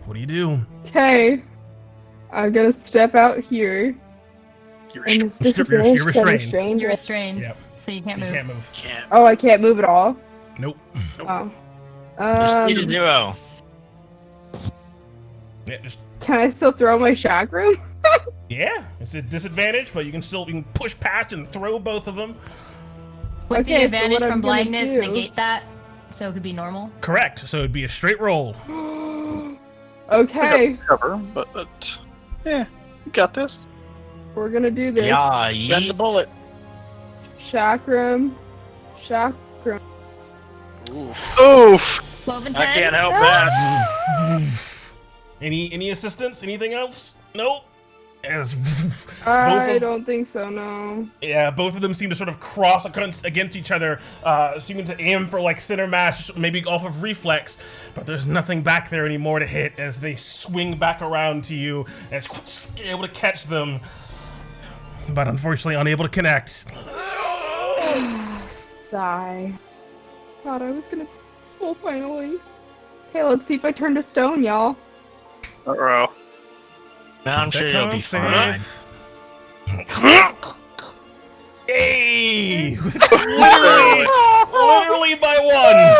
What do you do? Okay. I'm gonna step out here. You're And it's You're restrained. You're restrained, Yep. so you can't You move. can't move. Can't. Oh, I can't move at all? Nope. Oh. Your speed is 0. Yeah, just Can I still throw my chakram? yeah. It's a disadvantage, but you can push past and throw both of them. Would Okay, the so advantage what I'm from gonna blindness do- negate that? So it could be normal? Correct. So it'd be a straight roll. Okay, cover, but yeah, you got this. we're gonna do this. Yeah, Bend the bullet. Chakram. Oof. Oof. 12 and I 10? can't help that. Any assistance? Anything else? Nope. As I don't think so, no. yeah, both of them seem to sort of cross against each other, seeming to aim for like center mash, maybe off of reflex, but there's nothing back there anymore to hit as they swing back around to you, as you're able to catch them, but unfortunately unable to connect. Sigh. Thought I was gonna pull finally. Okay, let's see if I turn to stone, y'all. Uh-oh. I'm sure you'll be fine. Hey! literally by one!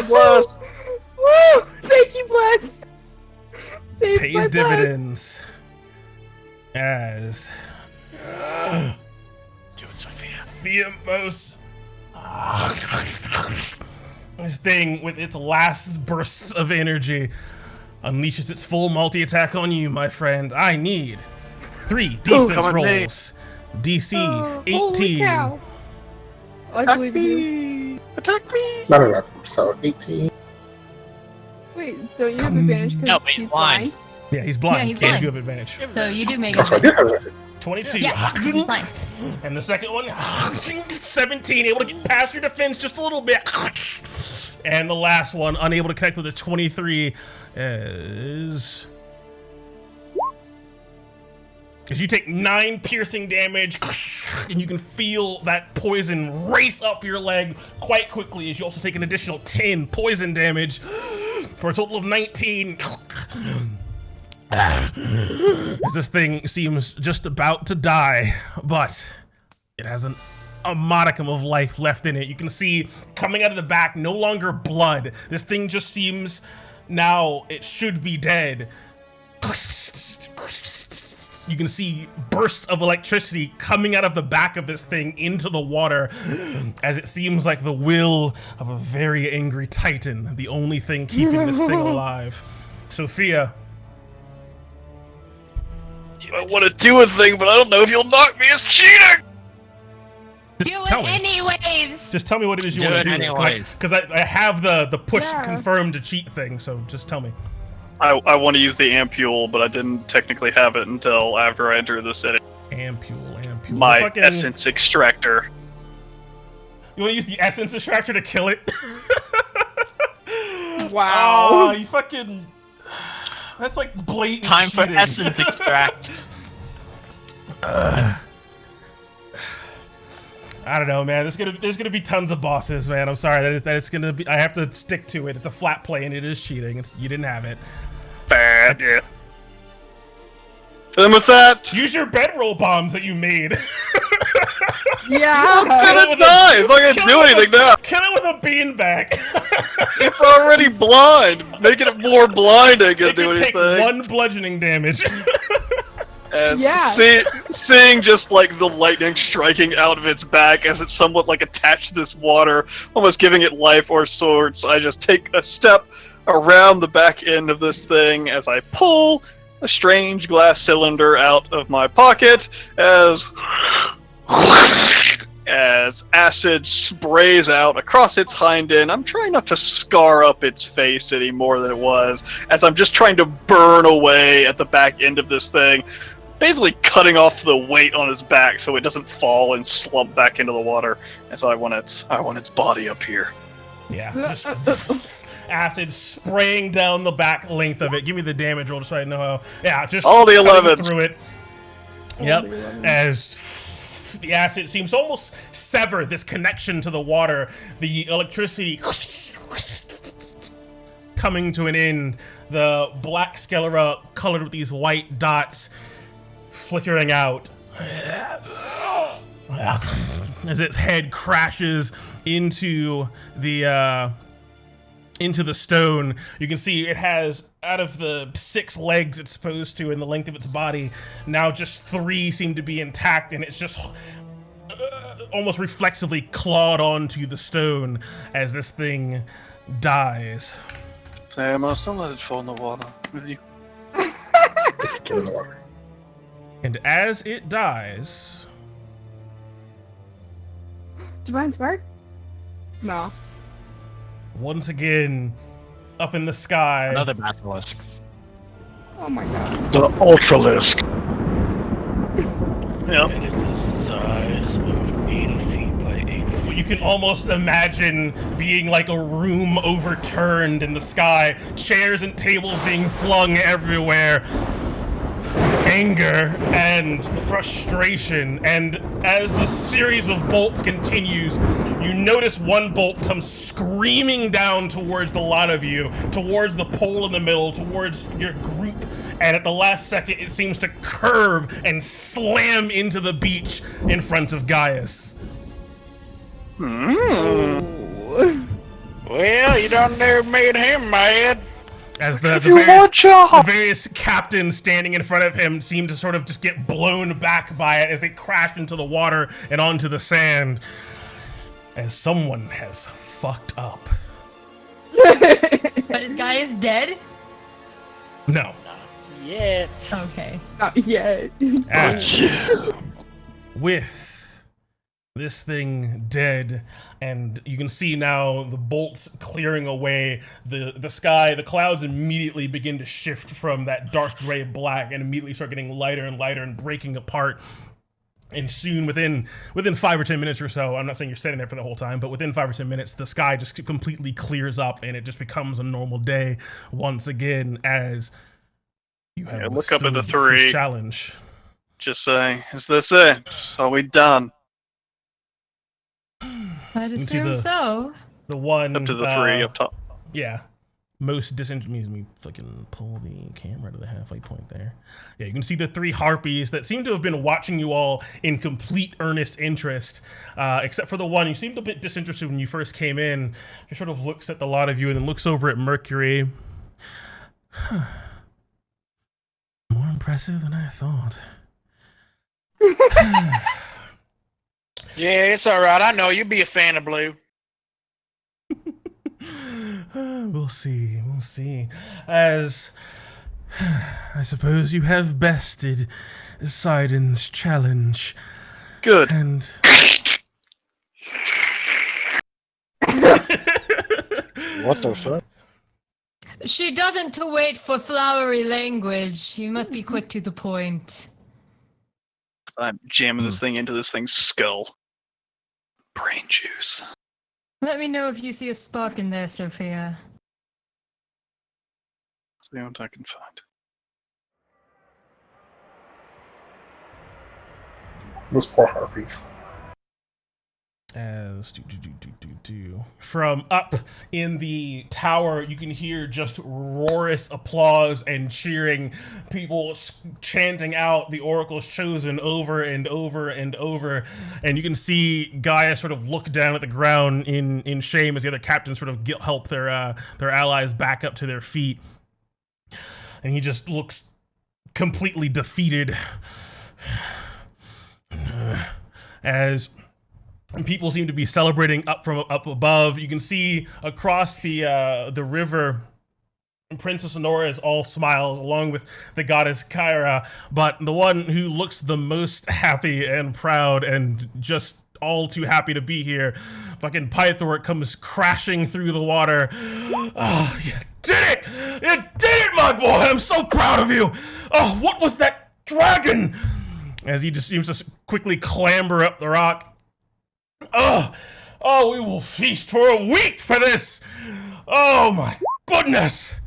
Plus. Woo! Thank you, Bless! Saved Pays my butt. dividends. As Do it, Sophia. Theamos. This thing, with its last bursts of energy, unleashes its full multi-attack on you, my friend. I need 3 defense come on, me. rolls. DC Holy 18. cow. I Attack believe you. me! Attack me! No. So 18. Wait, don't you have advantage because No, but he's blind. Yeah, he's blind. Yeah, he's so you blind. do have advantage. So you do make Oh, so I it. did have it. 22. Yeah, he's blind. And the second one, 17, able to get past your defense just a little bit. And the last one, unable to connect with a 23, is... Because you take 9 piercing damage, and you can feel that poison race up your leg quite quickly, as you also take an additional 10 poison damage, for a total of 19. As this thing seems just about to die, but it has a modicum of life left in it. You can see coming out of the back, no longer blood. This thing just seems now it should be dead. You can see bursts of electricity coming out of the back of this thing into the water, as it seems like the will of a very angry titan, the only thing keeping this thing alive. Sophia. I want to do a thing, but I don't know if you'll knock me as cheating! Just Do tell it me. anyways! Just tell me what it is you Do want to it do. anyways. Because I have the push Yeah. confirmed to cheat thing, so just tell me. I want to use the ampule, but I didn't technically have it until after I entered the city. Ampule. My Fucking- essence extractor. You want to use the essence extractor to kill it? Wow. Oh, you fucking... That's like blatant Time for cheating. essence extract. I don't know, man. There's gonna be tons of bosses, man. I'm sorry that it's gonna be. I have to stick to it. It's a flat play, and it is cheating. You didn't have it. Bad, yeah. Then with that, Use your bedroll bombs that you made. Yeah. didn't die! It's not gonna Kill do it with anything a- now! Kill it with a beanbag. It's already blind! Making it more blind ain't gonna It do can take anything. 1 bludgeoning damage. And Yeah. seeing just like the lightning striking out of its back as it's somewhat like attached to this water, almost giving it life or sorts, I just take a step around the back end of this thing as I pull a strange glass cylinder out of my pocket as acid sprays out across its hind end. I'm trying not to scar up its face any more than it was, as I'm just trying to burn away at the back end of this thing, basically cutting off the weight on its back so it doesn't fall and slump back into the water. And so I want its body up here. Yeah, just acid spraying down the back length of it. Give me the damage roll just so I know how. Yeah, just all the cutting 11s through it. Yep, the 11s. as the acid seems to almost sever this connection to the water, the electricity coming to an end, the black sclera colored with these white dots flickering out as its head crashes into the stone. You can see it has, out of the 6 legs it's supposed to in the length of its body, now just 3 seem to be intact, and it's just almost reflexively clawed onto the stone as this thing dies. Theamos, don't let it fall in the water, will you? Get in the water. And as it dies, Divine Spark? No. once again, up in the sky, Another basilisk. Oh my god. The Ultralisk. Yep. And it's the size of 80 feet by 80 feet. you can almost imagine being like a room overturned in the sky, chairs and tables being flung everywhere, anger and frustration. And as the series of bolts continues, you notice one bolt comes screaming down towards the lot of you, towards the pole in the middle, towards your group, and at the last second it seems to curve and slam into the beach in front of Gaius. Oh. Well, you done there made him mad. As the various captains standing in front of him seem to sort of just get blown back by it as they crash into the water and onto the sand. As someone has fucked up. But is Gaius dead? No. Yet. Okay. Not yet. As with this thing dead, and you can see now the bolts clearing away, the sky, the clouds immediately begin to shift from that dark gray black and immediately start getting lighter and lighter and breaking apart. And soon, within 5 or 10 minutes or so, I'm not saying you're sitting there for the whole time, but within 5 or 10 minutes, the sky just completely clears up and it just becomes a normal day once again as you have look up at the withstood 3. this challenge. Just saying, is this it? Are we done? I'd see assume the- so. The one Up to the 3 up top. Yeah. Most disinterested. Let me fucking pull the camera to the halfway point there. Yeah, you can see the 3 harpies that seem to have been watching you all in complete earnest interest, except for the one who seemed a bit disinterested when you first came in. She sort of looks at the lot of you and then looks over at Mercury. More impressive than I thought. Yeah, it's alright. I know you'll be a fan of blue. We'll see. As I suppose you have bested Sidon's challenge. Good. And What the fuck? She doesn't to wait for flowery language. You must be quick to the point. I'm jamming this thing into this thing's skull. Brain juice. Let me know if you see a spark in there, Sophia. See what I can find. Those poor harpies. as from up in the tower, you can hear just roarous applause and cheering, people chanting out the oracle's chosen over and over and over, and you can see Gaia sort of look down at the ground in shame as the other captains sort of help their allies back up to their feet, and he just looks completely defeated as people seem to be celebrating up above. You can see across the river, Princess Honora is all smiles along with the goddess Kyra, but the one who looks the most happy and proud and just all too happy to be here, fucking Pythor, comes crashing through the water. Oh, you did it! You did it, my boy! I'm so proud of you! Oh, what was that dragon? As he just seems to quickly clamber up the rock. Oh, Oh, we will feast for a week for this! Oh my goodness!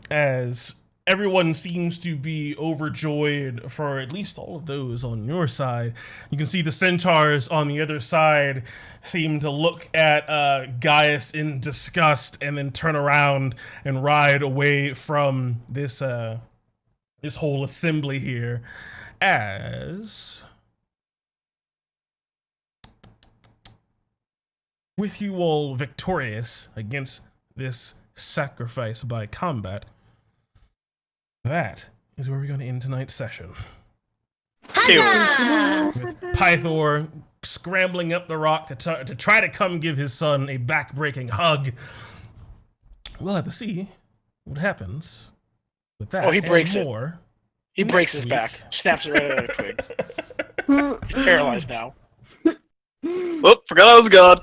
As everyone seems to be overjoyed for at least all of those on your side, you can see the centaurs on the other side seem to look at Gaius in disgust and then turn around and ride away from this whole assembly here as... with you all victorious against this sacrifice by combat, that is where we're going to end tonight's session. With Pythor scrambling up the rock to try to come give his son a back-breaking hug. We'll have to see what happens with that. Oh, he breaks and it. more He breaks his week. back, snaps it right out of the twig. He's paralyzed now. Oh, forgot I was God.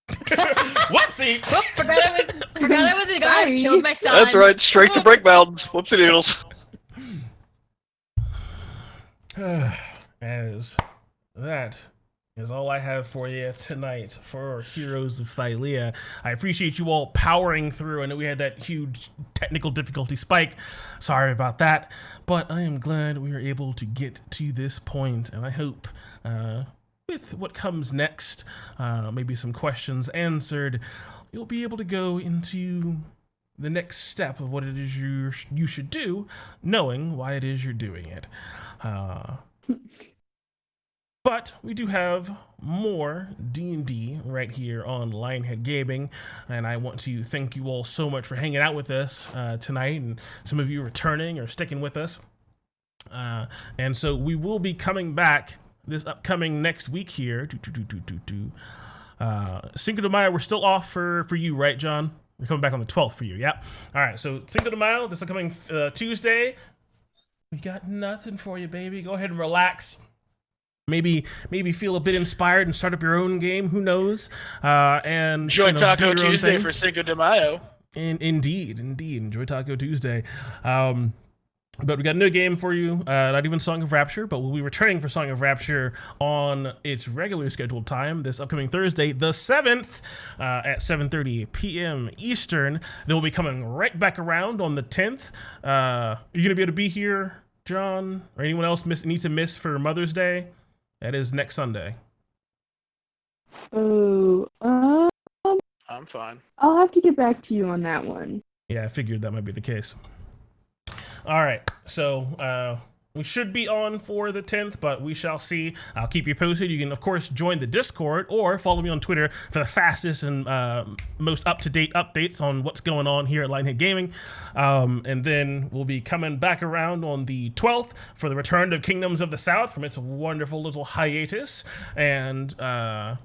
Whoopsie! Whoop, forgot I was a guy who killed my son. That's right, straight to break mountains. Whoopsie doodles. As that is all I have for you tonight for Heroes of Thylea. I appreciate you all powering through. I know we had that huge technical difficulty spike. Sorry about that. But I am glad we were able to get to this point, and I hope with what comes next, maybe some questions answered, you'll be able to go into the next step of what it is you should do, knowing why it is you're doing it. But we do have more D&D right here on Lionhead Gaming, and I want to thank you all so much for hanging out with us tonight, and some of you returning or sticking with us. And so we will be coming back this upcoming next week here. Cinco de Mayo, we're still off for you, right, John? We're coming back on the 12th for you, yeah? All right, so Cinco de Mayo, this upcoming Tuesday. We got nothing for you, baby. Go ahead and relax. Maybe feel a bit inspired and start up your own game. Who knows? And Enjoy Taco do your own Tuesday thing. for Cinco de Mayo. Indeed. Enjoy Taco Tuesday. But we got a new game for you, not even Song of Rapture, but we'll be returning for Song of Rapture on its regularly scheduled time this upcoming Thursday, the 7th, at 7:30 p.m. Eastern. Then we'll be coming right back around on the 10th. Are you going to be able to be here, John, or anyone else need to miss for Mother's Day? That is next Sunday. Oh, I'm fine. I'll have to get back to you on that one. Yeah, I figured that might be the case. All right, so we should be on for the 10th, but we shall see. I'll keep you posted. You can, of course, join the Discord or follow me on Twitter for the fastest and most up-to-date updates on what's going on here at Lionhead Gaming. And then we'll be coming back around on the 12th for the return of Kingdoms of the South from its wonderful little hiatus. And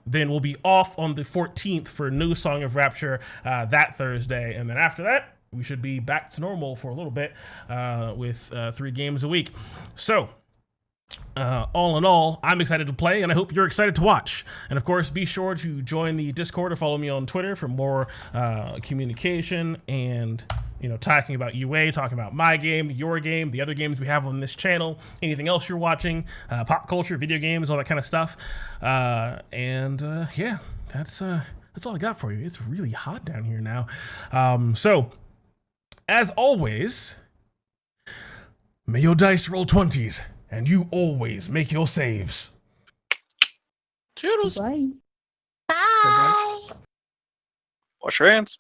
then we'll be off on the 14th for No Song of Rapture that Thursday. And then after that, we should be back to normal for a little bit with 3 games a week. So, all in all, I'm excited to play, and I hope you're excited to watch. And of course, be sure to join the Discord or follow me on Twitter for more communication and, talking about UA, talking about my game, your game, the other games we have on this channel, anything else you're watching, pop culture, video games, all that kind of stuff. Yeah, that's all I got for you. It's really hot down here now. So, as always, may your dice roll 20s, and you always make your saves. Toodles. Bye. Bye. Wash your hands.